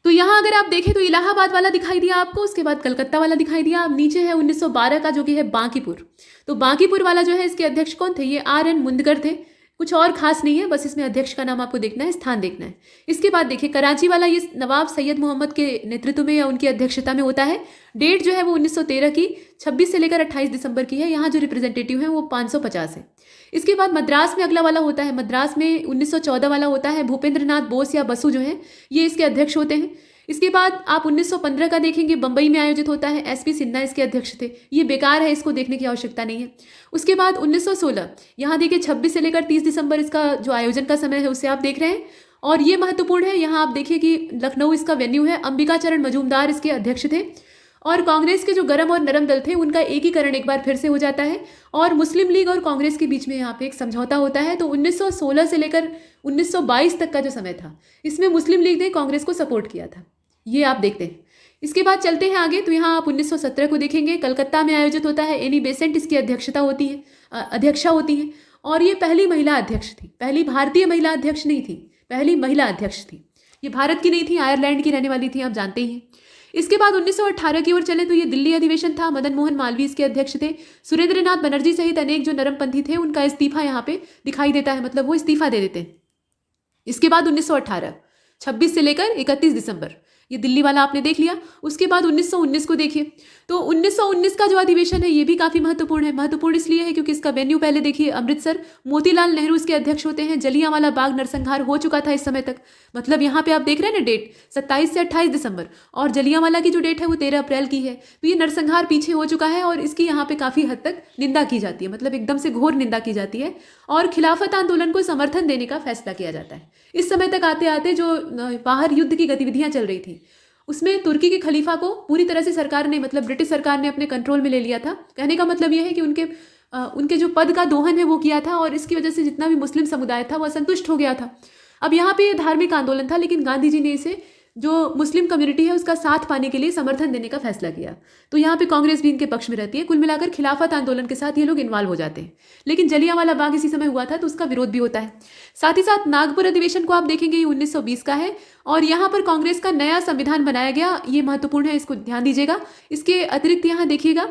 तो यहाँ अगर आप देखें तो इलाहाबाद वाला दिखाई दिया आपको, उसके बाद कलकत्ता वाला दिखाई दिया। अब नीचे है 1912 का जो कि है बांकीपुर। तो बांकीपुर वाला जो है इसके अध्यक्ष कौन थे? ये RN मुंदकर थे। कुछ और खास नहीं है, बस इसमें अध्यक्ष का नाम आपको देखना है, स्थान देखना है। इसके बाद देखिए कराची वाला, ये नवाब सैयद मोहम्मद के नेतृत्व में या उनकी अध्यक्षता में होता है। डेट जो है वो 1913 की 26 से लेकर 28 दिसंबर की है। यहाँ जो रिप्रेजेंटेटिव है वो 550 है। इसके बाद मद्रास में अगला वाला होता है। मद्रास में 1914 वाला होता है। भूपेंद्र नाथ बोस या बसु जो है ये इसके अध्यक्ष होते हैं। इसके बाद आप 1915 का देखेंगे, बंबई में आयोजित होता है। SP सिन्हा इसके अध्यक्ष थे। ये बेकार है, इसको देखने की आवश्यकता नहीं है। उसके बाद 1916, यहाँ देखिए 26 से लेकर 30 दिसंबर इसका जो आयोजन का समय है उसे आप देख रहे हैं। और ये महत्वपूर्ण है, यहाँ आप देखिए कि लखनऊ इसका वेन्यू है। अंबिकाचरण मजूमदार इसके अध्यक्ष थे। और कांग्रेस के जो गर्म और नरम दल थे उनका एकीकरण एक बार फिर से हो जाता है। और मुस्लिम लीग और कांग्रेस के बीच में यहाँ पे एक समझौता होता है। तो 1916 से लेकर 1922 तक का जो समय था, इसमें मुस्लिम लीग ने कांग्रेस को सपोर्ट किया था। ये आप देखते हैं। इसके बाद चलते हैं आगे, तो यहाँ आप 1917 को देखेंगे। कलकत्ता में आयोजित होता है। एनी बेसेंट इसकी अध्यक्षता होती है, अध्यक्षा होती है। और ये पहली महिला अध्यक्ष थी। पहली भारतीय महिला अध्यक्ष नहीं थी, पहली महिला अध्यक्ष थी। ये भारत की नहीं थी, आयरलैंड की रहने वाली थी, आप जानते ही हैं। इसके बाद 1918 की ओर चले तो ये दिल्ली अधिवेशन था। मदन मोहन मालवीय इसके अध्यक्ष थे। सुरेंद्रनाथ बनर्जी सहित अनेक जो नरमपंथी थे उनका इस्तीफा यहाँ पे दिखाई देता है, मतलब वो इस्तीफा दे देते हैं। इसके बाद 1918, 26 से लेकर 31 दिसंबर, ये दिल्ली वाला आपने देख लिया। उसके बाद 1919 को देखिए, तो 1919 का जो अधिवेशन है ये भी काफ़ी महत्वपूर्ण है। महत्वपूर्ण इसलिए है क्योंकि इसका वेन्यू पहले देखिए अमृतसर, मोतीलाल नेहरू इसके अध्यक्ष होते हैं। जलियांवाला बाग नरसंहार हो चुका था इस समय तक, मतलब यहाँ पे आप देख रहे हैं ना डेट 27 से 28 दिसंबर, और जलियांवाला की जो डेट है वो 13 अप्रैल की है। तो ये नरसंहार पीछे हो चुका है और इसकी यहाँ पे काफ़ी हद तक निंदा की जाती है, मतलब एकदम से घोर निंदा की जाती है। और खिलाफत आंदोलन को समर्थन देने का फैसला किया जाता है। इस समय तक आते आते जो बाहर युद्ध की गतिविधियां चल रही थी उसमें तुर्की के खलीफा को पूरी तरह से सरकार ने, मतलब ब्रिटिश सरकार ने अपने कंट्रोल में ले लिया था। कहने का मतलब यह है कि उनके जो पद का दोहन है वो किया था और इसकी वजह से जितना भी मुस्लिम समुदाय था वह असंतुष्ट हो गया था। अब यहाँ पे ये धार्मिक आंदोलन था, लेकिन गांधी जी ने इसे जो मुस्लिम कम्युनिटी है उसका साथ पाने के लिए समर्थन देने का फैसला किया। तो यहाँ पे कांग्रेस भी इनके पक्ष में रहती है। कुल मिलाकर खिलाफत आंदोलन के साथ ये लोग इन्वॉल्व हो जाते हैं। लेकिन जलियांवाला बाग इसी समय हुआ था तो उसका विरोध भी होता है। साथ ही साथ नागपुर अधिवेशन को आप देखेंगे, ये 1920 का है और यहाँ पर कांग्रेस का नया संविधान बनाया गया। ये महत्वपूर्ण है, इसको ध्यान दीजिएगा। इसके अतिरिक्त यहाँ देखिएगा,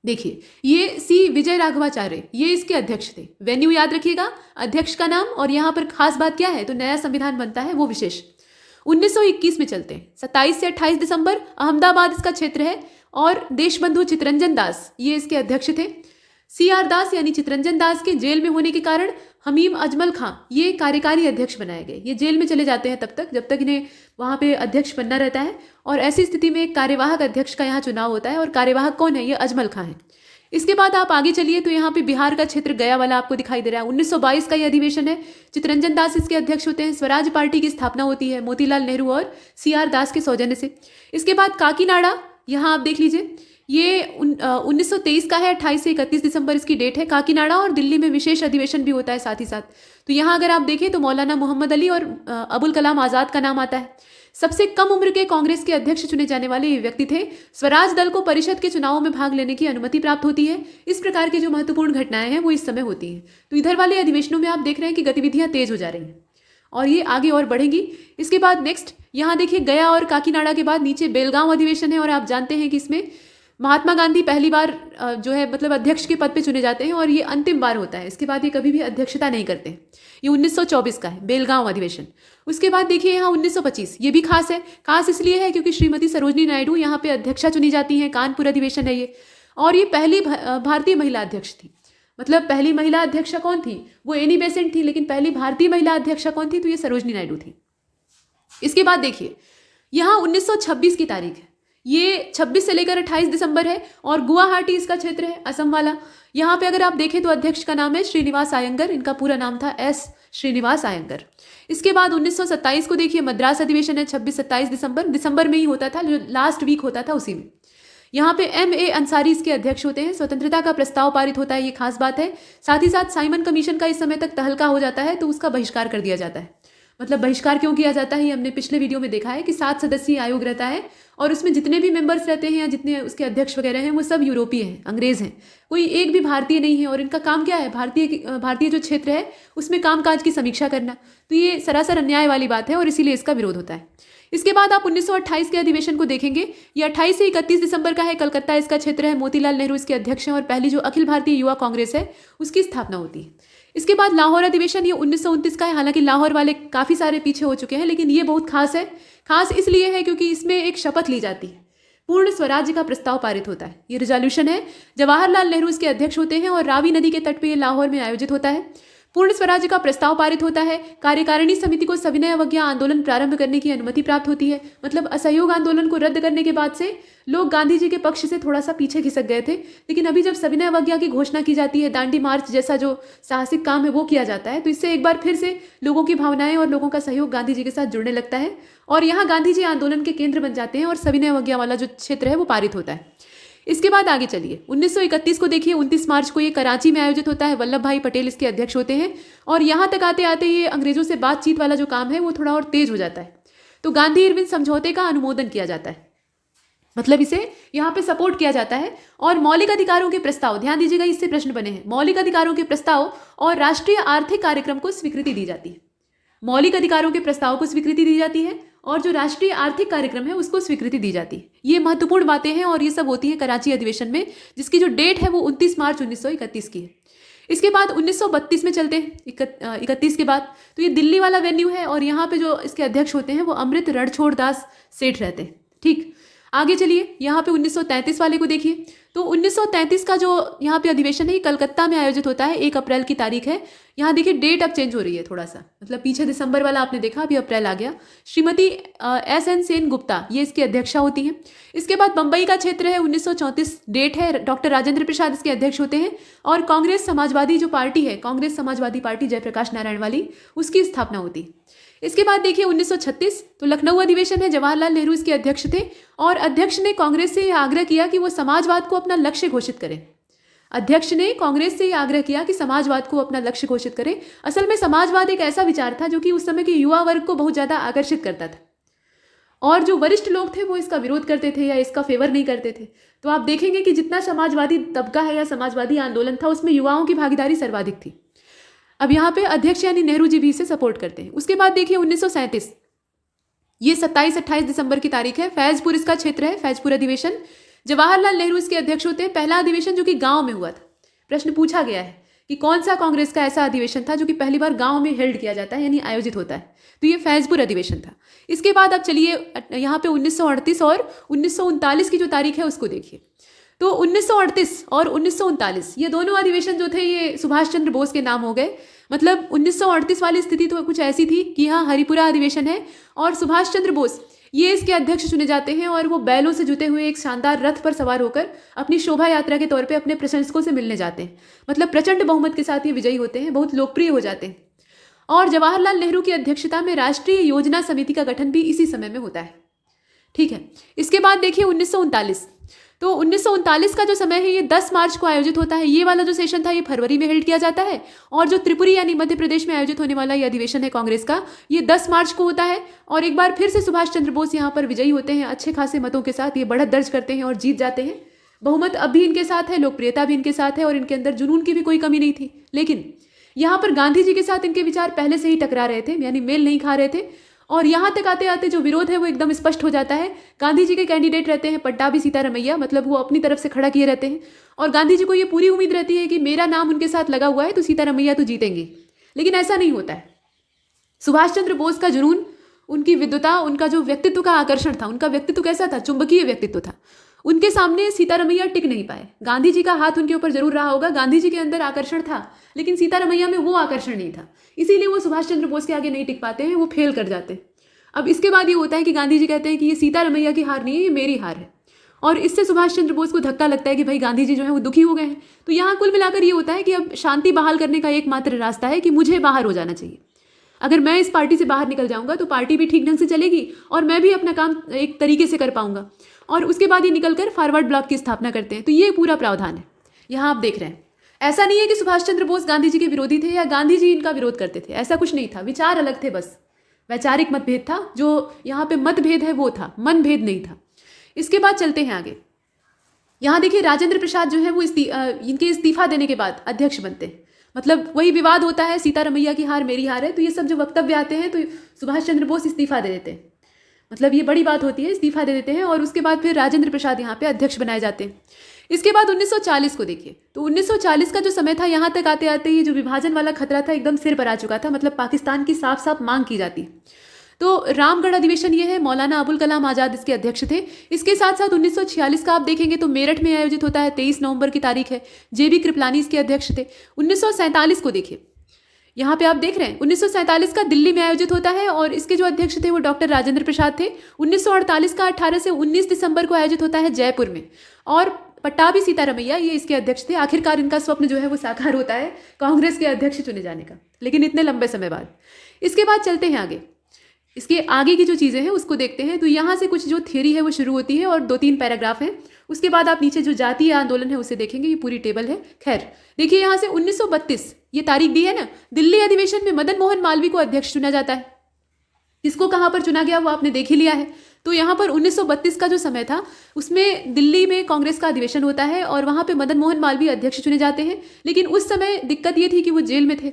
देखिए ये C विजय राघवाचार्य, ये इसके अध्यक्ष थे। वेन्यू याद रखिएगा, अध्यक्ष का नाम, और यहाँ पर खास बात क्या है तो नया संविधान बनता है वो विशेष। 1921 में चलते हैं, 27 से 28 दिसंबर, अहमदाबाद इसका क्षेत्र है और देशबंधु चितरंजन दास ये इसके अध्यक्ष थे। CR दास यानी चितरंजन दास के जेल में होने के कारण हमीम अजमल खां ये कार्यकारी अध्यक्ष बनाए गए। ये जेल में चले जाते हैं तब तक जब तक इन्हें वहाँ पे अध्यक्ष बनना रहता है, और ऐसी स्थिति में एक कार्यवाहक अध्यक्ष का यहाँ चुनाव होता है और कार्यवाहक कौन है, ये अजमल खां है। इसके बाद आप आगे चलिए तो यहाँ पे बिहार का क्षेत्र गया वाला आपको दिखाई दे रहा है। 1922 का ये अधिवेशन है। चितरंजन दास इसके अध्यक्ष होते हैं। स्वराज पार्टी की स्थापना होती है मोतीलाल नेहरू और CR दास के सौजन्य से। इसके बाद काकीनाडा, यहाँ आप देख लीजिए, ये 1923 का है, 28 से 31 दिसंबर इसकी डेट है। काकीनाडा और दिल्ली में विशेष अधिवेशन भी होता है साथ ही साथ। तो यहाँ अगर आप देखें तो मौलाना मोहम्मद अली और अबुल कलाम आज़ाद का नाम आता है। सबसे कम उम्र के कांग्रेस के अध्यक्ष चुने जाने वाले ये व्यक्ति थे। स्वराज दल को परिषद के चुनावों में भाग लेने की अनुमति प्राप्त होती है। इस प्रकार की जो महत्वपूर्ण घटनाएं हैं वो इस समय होती हैं। तो इधर वाले अधिवेशनों में आप देख रहे हैं कि गतिविधियां तेज हो जा रही हैं और ये आगे और बढ़ेंगी। इसके बाद नेक्स्ट यहाँ देखिए, गया और काकीनाडा के बाद नीचे बेलगांव अधिवेशन है और आप जानते हैं कि इसमें महात्मा गांधी पहली बार जो है मतलब अध्यक्ष के पद पे चुने जाते हैं और ये अंतिम बार होता है। इसके बाद ये कभी भी अध्यक्षता नहीं करते। ये 1924 का है बेलगांव अधिवेशन। उसके बाद देखिए यहाँ 1925, ये भी खास है। खास इसलिए है क्योंकि श्रीमती सरोजनी नायडू यहाँ पे अध्यक्षा चुनी जाती हैं। कानपुर अधिवेशन है ये, और ये पहली भारतीय महिला अध्यक्ष थी। मतलब पहली महिला अध्यक्षा कौन थी? वो एनी बेसेंट थी, लेकिन पहली भारतीय महिला अध्यक्षा कौन थी? तो ये सरोजनी नायडू थी। इसके बाद देखिए यहाँ 1926 की तारीख है। ये 26 से लेकर 28 दिसंबर है और गुवाहाटी इसका क्षेत्र है, असम वाला। यहाँ पे अगर आप देखें तो अध्यक्ष का नाम है श्रीनिवास आयंगर। इनका पूरा नाम था एस श्रीनिवास आयंगर। इसके बाद 1927 को देखिए, मद्रास अधिवेशन है 26-27 दिसंबर में ही होता था, जो लास्ट वीक होता था उसी में। यहाँ पे M.A. अंसारी इसके अध्यक्ष होते हैं। स्वतंत्रता का प्रस्ताव पारित होता है, ये खास बात है। साथ ही साथ साइमन कमीशन का इस समय तक तहलका हो जाता है तो उसका बहिष्कार कर दिया जाता है। मतलब बहिष्कार क्यों किया जाता है ये हमने पिछले वीडियो में देखा है कि 7 सदस्यीय आयोग रहता है और उसमें जितने भी मेंबर्स रहते हैं या जितने उसके अध्यक्ष वगैरह हैं वो सब यूरोपीय हैं, अंग्रेज हैं, कोई एक भी भारतीय नहीं है। और इनका काम क्या है? भारतीय जो क्षेत्र है उसमें कामकाज की समीक्षा करना। तो ये सरासर अन्याय वाली बात है और इसीलिए इसका विरोध होता है। इसके बाद आप 1928 के अधिवेशन को देखेंगे। ये 28 से 31 दिसंबर का है। कलकत्ता इसका क्षेत्र है। मोतीलाल नेहरू इसके अध्यक्ष हैं और पहली जो अखिल भारतीय युवा कांग्रेस है उसकी स्थापना होती है। इसके बाद लाहौर अधिवेशन, ये 1929 का है। हालांकि लाहौर वाले काफ़ी सारे पीछे हो चुके हैं, लेकिन ये बहुत खास है। खास इसलिए है क्योंकि इसमें एक शपथ ली जाती है, पूर्ण स्वराज्य का प्रस्ताव पारित होता है। ये रिजोल्यूशन है। जवाहरलाल नेहरू इसके अध्यक्ष होते हैं और रावी नदी के तट पर ये लाहौर में आयोजित होता है। पूर्ण स्वराज्य का प्रस्ताव पारित होता है। कार्यकारिणी समिति को सविनय अवज्ञा आंदोलन प्रारंभ करने की अनुमति प्राप्त होती है। मतलब असहयोग आंदोलन को रद्द करने के बाद से लोग गांधी जी के पक्ष से थोड़ा सा पीछे खिसक गए थे, लेकिन अभी जब सविनय अवज्ञा की घोषणा की जाती है, दांडी मार्च जैसा जो साहसिक काम है वो किया जाता है, तो इससे एक बार फिर से लोगों की भावनाएं और लोगों का सहयोग गांधी जी के साथ जुड़ने लगता है और यहाँ गांधी जी आंदोलन के केंद्र बन जाते हैं और सविनय अवज्ञा वाला जो क्षेत्र है वो पारित होता है। इसके बाद आगे चलिए 1931 को देखिए। 29 मार्च को ये कराची में आयोजित होता है। वल्लभ भाई पटेल इसके अध्यक्ष होते हैं और यहाँ तक आते आते ये अंग्रेजों से बातचीत वाला जो काम है वो थोड़ा और तेज हो जाता है। तो गांधी इरविन समझौते का अनुमोदन किया जाता है, मतलब इसे यहाँ पे सपोर्ट किया जाता है। और मौलिक अधिकारों के प्रस्ताव, ध्यान दीजिएगा, इससे प्रश्न बने हैं। मौलिक अधिकारों के प्रस्ताव और राष्ट्रीय आर्थिक कार्यक्रम को स्वीकृति दी जाती है। मौलिक अधिकारों के प्रस्ताव को स्वीकृति दी जाती है और जो राष्ट्रीय आर्थिक कार्यक्रम है उसको स्वीकृति दी जाती है। ये महत्वपूर्ण बातें हैं और ये सब होती है कराची अधिवेशन में, जिसकी जो डेट है वो 29 मार्च 1931 की है। इसके बाद 1932 में चलते हैं, 31 के बाद। तो ये दिल्ली वाला वेन्यू है और यहाँ पे जो इसके अध्यक्ष होते हैं वो अमृत रणछोड़ दास सेठ रहते हैं। ठीक, आगे चलिए यहाँ पे 1933 वाले को देखिए। तो 1933 का जो यहाँ पे अधिवेशन है ये कलकत्ता में आयोजित होता है। 1 अप्रैल की तारीख है। यहाँ देखिए डेट अब चेंज हो रही है थोड़ा सा, मतलब पीछे दिसंबर वाला आपने देखा, अभी अप्रैल आ गया। श्रीमती S.N. सेन गुप्ता ये इसकी अध्यक्षा होती हैं। इसके बाद बम्बई का क्षेत्र है, 1934 डेट है। डॉक्टर राजेंद्र प्रसाद इसके अध्यक्ष होते हैं और कांग्रेस समाजवादी जो पार्टी है, कांग्रेस समाजवादी पार्टी जयप्रकाश नारायण वाली, उसकी स्थापना होती है। इसके बाद देखिए 1936, तो लखनऊ अधिवेशन है। जवाहरलाल नेहरू इसके अध्यक्ष थे और अध्यक्ष ने कांग्रेस से यह आग्रह किया कि वो समाजवाद को अपना लक्ष्य घोषित करें। अध्यक्ष ने कांग्रेस से यह आग्रह किया कि समाजवाद को अपना लक्ष्य घोषित करें। असल में समाजवाद एक ऐसा विचार था जो कि उस समय के युवा वर्ग को बहुत ज़्यादा आकर्षित करता था और जो वरिष्ठ लोग थे वो इसका विरोध करते थे या इसका फेवर नहीं करते थे। तो आप देखेंगे कि जितना समाजवादी तबका है या समाजवादी आंदोलन था उसमें युवाओं की भागीदारी सर्वाधिक थी। अब यहाँ पे अध्यक्ष यानी नेहरू जी भी इसे सपोर्ट करते हैं। उसके बाद देखिए 1937, ये 27-28 दिसंबर की तारीख है। फैजपुर इसका क्षेत्र है, फैजपुर अधिवेशन। जवाहरलाल नेहरू इसके अध्यक्ष होते हैं। पहला अधिवेशन जो कि गांव में हुआ था। प्रश्न पूछा गया है कि कौन सा कांग्रेस का ऐसा अधिवेशन था जो कि पहली बार गांव में हेल्ड किया जाता है यानी आयोजित होता है, तो ये फैजपुर अधिवेशन था। इसके बाद अब चलिए यहाँ पे 1938 और 1939 की जो तारीख है उसको देखिए। तो 1938 और 1939 ये दोनों अधिवेशन जो थे ये सुभाष चंद्र बोस के नाम हो गए। मतलब 1938 वाली स्थिति तो कुछ ऐसी थी कि यहाँ हरिपुरा अधिवेशन है और सुभाष चंद्र बोस ये इसके अध्यक्ष चुने जाते हैं और वो बैलों से जुते हुए एक शानदार रथ पर सवार होकर अपनी शोभा यात्रा के तौर पे अपने प्रशंसकों से मिलने जाते हैं। मतलब प्रचंड बहुमत के साथ ये विजयी होते हैं, बहुत लोकप्रिय हो जाते हैं। और जवाहरलाल नेहरू की अध्यक्षता में राष्ट्रीय योजना समिति का गठन भी इसी समय में होता है। ठीक है, इसके बाद देखिए 1939, तो 1939 का जो समय है ये 10 मार्च को आयोजित होता है। ये वाला जो सेशन था ये फरवरी में हेल्ड किया जाता है, और जो त्रिपुरी यानी मध्य प्रदेश में आयोजित होने वाला ये अधिवेशन है कांग्रेस का, ये 10 मार्च को होता है। और एक बार फिर से सुभाष चंद्र बोस यहाँ पर विजयी होते हैं अच्छे खासे मतों के साथ, ये बढ़त दर्ज करते हैं और जीत जाते हैं। बहुमत अब भी इनके साथ है, लोकप्रियता भी इनके साथ है, और इनके अंदर जुनून की भी कोई कमी नहीं थी। लेकिन यहाँ पर गांधी जी के साथ इनके विचार पहले से ही टकरा रहे थे, यानी मेल नहीं खा रहे थे। और यहाँ तक आते आते जो विरोध है वो एकदम स्पष्ट हो जाता है। गांधी जी के कैंडिडेट रहते हैं पट्टाभी सीतारमैया, मतलब वो अपनी तरफ से खड़ा किए रहते हैं, और गांधी जी को ये पूरी उम्मीद रहती है कि मेरा नाम उनके साथ लगा हुआ है तो सीतारमैया तो जीतेंगे। लेकिन ऐसा नहीं होता है। सुभाष चंद्र बोस का जुनून, उनकी विद्वता, उनका जो व्यक्तित्व का आकर्षण था, उनका व्यक्तित्व कैसा था, चुंबकीय व्यक्तित्व था, उनके सामने सीतारमैया टिक नहीं पाए। गांधी जी का हाथ उनके ऊपर जरूर रहा होगा, गांधी जी के अंदर आकर्षण था, लेकिन सीतारमैया में वो आकर्षण नहीं था, इसीलिए वो सुभाष चंद्र बोस के आगे नहीं टिक पाते हैं, वो फेल कर जाते हैं। अब इसके बाद ये होता है कि गांधी जी कहते हैं कि ये सीतारमैया की हार नहीं है, ये मेरी हार है, और इससे सुभाष चंद्र बोस को धक्का लगता है कि भाई गांधी जी जो है वो दुखी हो गए हैं। तो यहाँ कुल मिलाकर ये होता है कि अब शांति बहाल करने का एकमात्र रास्ता है कि मुझे बाहर हो जाना चाहिए। अगर मैं इस पार्टी से बाहर निकल जाऊंगा तो पार्टी भी ठीक ढंग से चलेगी और मैं भी अपना काम एक तरीके से कर पाऊंगा। और उसके बाद ये निकलकर फॉरवर्ड ब्लॉक की स्थापना करते हैं। तो ये पूरा प्रावधान है, यहाँ आप देख रहे हैं। ऐसा नहीं है कि सुभाष चंद्र बोस गांधी जी के विरोधी थे या गांधी जी इनका विरोध करते थे, ऐसा कुछ नहीं था। विचार अलग थे, बस वैचारिक मतभेद था। जो यहाँ पे मतभेद है वो था, मनभेद नहीं था। इसके बाद चलते हैं आगे। यहाँ देखिए राजेंद्र प्रसाद जो है वो इनके इस्तीफा देने के बाद अध्यक्ष बनते हैं। मतलब वही विवाद होता है, सीतारमैया की हार मेरी हार है, तो ये सब जो वक्तव्य आते हैं तो सुभाष चंद्र बोस इस्तीफा दे देते हैं। मतलब ये बड़ी बात होती है, इस्तीफा दे देते हैं, और उसके बाद फिर राजेंद्र प्रसाद यहाँ पे अध्यक्ष बनाए जाते हैं। इसके बाद 1940 को देखिए, तो 1940 का जो समय था, यहाँ तक आते आते ये जो विभाजन वाला खतरा था एकदम सिर पर आ चुका था। मतलब पाकिस्तान की साफ साफ मांग की जाती। तो रामगढ़ अधिवेशन ये है, मौलाना अबुल कलाम आज़ाद इसके अध्यक्ष थे। इसके साथ साथ 1946 का आप देखेंगे तो मेरठ में आयोजित होता है, 23 नवंबर की तारीख है। जेबी कृपलानी इसके अध्यक्ष थे। 1947 को देखिए, यहाँ पे आप देख रहे हैं 1947 का दिल्ली में आयोजित होता है, और इसके जो अध्यक्ष थे वो डॉक्टर राजेंद्र प्रसाद थे। 1948 का 18 से 19 दिसंबर को आयोजित होता है जयपुर में, और पट्टाभी सीतारमैया ये इसके अध्यक्ष थे। आखिरकार इनका स्वप्न जो है वो साकार होता है, कांग्रेस के अध्यक्ष चुने जाने का, लेकिन इतने लंबे समय बाद। इसके बाद चलते हैं आगे, इसके आगे की जो चीज़ें हैं उसको देखते हैं। तो यहाँ से कुछ जो थियरी है वो शुरू होती है, और 2-3 पैराग्राफ हैं। उसके बाद आप नीचे जो जातीय आंदोलन है उसे देखेंगे, ये पूरी टेबल है। खैर देखिए, यहाँ से 1932 ये तारीख दी है ना, दिल्ली अधिवेशन में मदन मोहन मालवीय को अध्यक्ष चुना जाता है। किसको कहाँ पर चुना गया वो आपने देख ही लिया है। तो यहाँ पर 1932 का जो समय था उसमें दिल्ली में कांग्रेस का अधिवेशन होता है, और वहाँ पे मदन मोहन मालवीय अध्यक्ष चुने जाते हैं। लेकिन उस समय दिक्कत ये थी कि वो जेल में थे।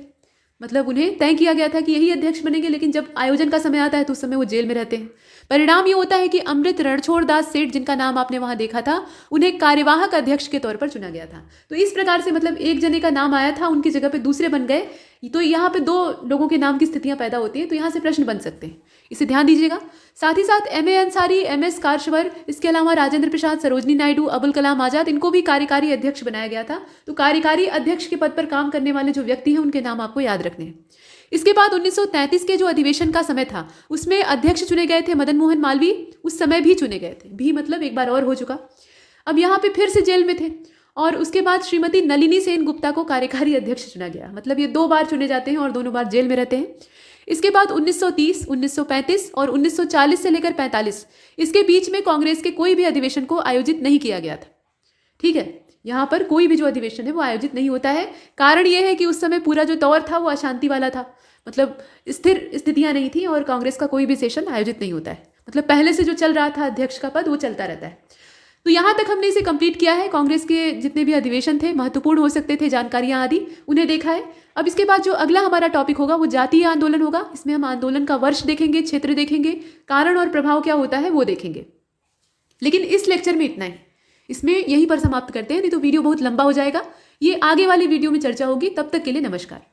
मतलब उन्हें तय किया गया था कि यही अध्यक्ष बनेंगे, लेकिन जब आयोजन का समय आता है तो उस समय वो जेल में रहते हैं। परिणाम ये होता है कि अमृत रणछोड़ दास सेठ, जिनका नाम आपने वहाँ देखा था, उन्हें कार्यवाहक अध्यक्ष के तौर पर चुना गया था। तो इस प्रकार से मतलब एक जने का नाम आया था, उनकी जगह पे दूसरे बन गए। तो यहाँ पे 2 लोगों के नाम की स्थितियाँ पैदा होती हैं, तो यहाँ से प्रश्न बन सकते हैं, इसे ध्यान दीजिएगा। साथ ही साथ M.A. अंसारी, M.S. कारशवर, इसके अलावा राजेंद्र प्रसाद, सरोजनी नायडू, अबुल कलाम आज़ाद, इनको भी कार्यकारी अध्यक्ष बनाया गया था। तो कार्यकारी अध्यक्ष के पद पर काम करने वाले जो व्यक्ति हैं उनके नाम आपको याद रखने हैं। इसके बाद 1933 के जो अधिवेशन का समय था उसमें अध्यक्ष चुने गए थे मदन मोहन मालवीय। उस समय भी चुने गए थे, भी मतलब एक बार और हो चुका। अब यहाँ पे फिर से जेल में थे, और उसके बाद श्रीमती नलिनी सेन गुप्ता को कार्यकारी अध्यक्ष चुना गया। मतलब ये 2 बार चुने जाते हैं और दोनों बार जेल में रहते हैं। इसके बाद 1930, 1935 और 1940 से लेकर 45 इसके बीच में कांग्रेस के कोई भी अधिवेशन को आयोजित नहीं किया गया था। ठीक है, यहाँ पर कोई भी जो अधिवेशन है वो आयोजित नहीं होता है। कारण ये है कि उस समय पूरा जो दौर था वो अशांति वाला था, मतलब स्थिर स्थितियाँ नहीं थी, और कांग्रेस का कोई भी सेशन आयोजित नहीं होता है। मतलब पहले से जो चल रहा था अध्यक्ष का पद वो चलता रहता है। तो यहाँ तक हमने इसे कंप्लीट किया है। कांग्रेस के जितने भी अधिवेशन थे, महत्वपूर्ण हो सकते थे जानकारियाँ आदि, उन्हें देखा है। अब इसके बाद जो अगला हमारा टॉपिक होगा वो जातीय आंदोलन होगा। इसमें हम आंदोलन का वर्ष देखेंगे, क्षेत्र देखेंगे, कारण और प्रभाव क्या होता है वो देखेंगे। लेकिन इस लेक्चर में इतना ही, इसमें यहीं पर समाप्त करते हैं, नहीं तो वीडियो बहुत लंबा हो जाएगा। ये आगे वाली वीडियो में चर्चा होगी। तब तक के लिए नमस्कार।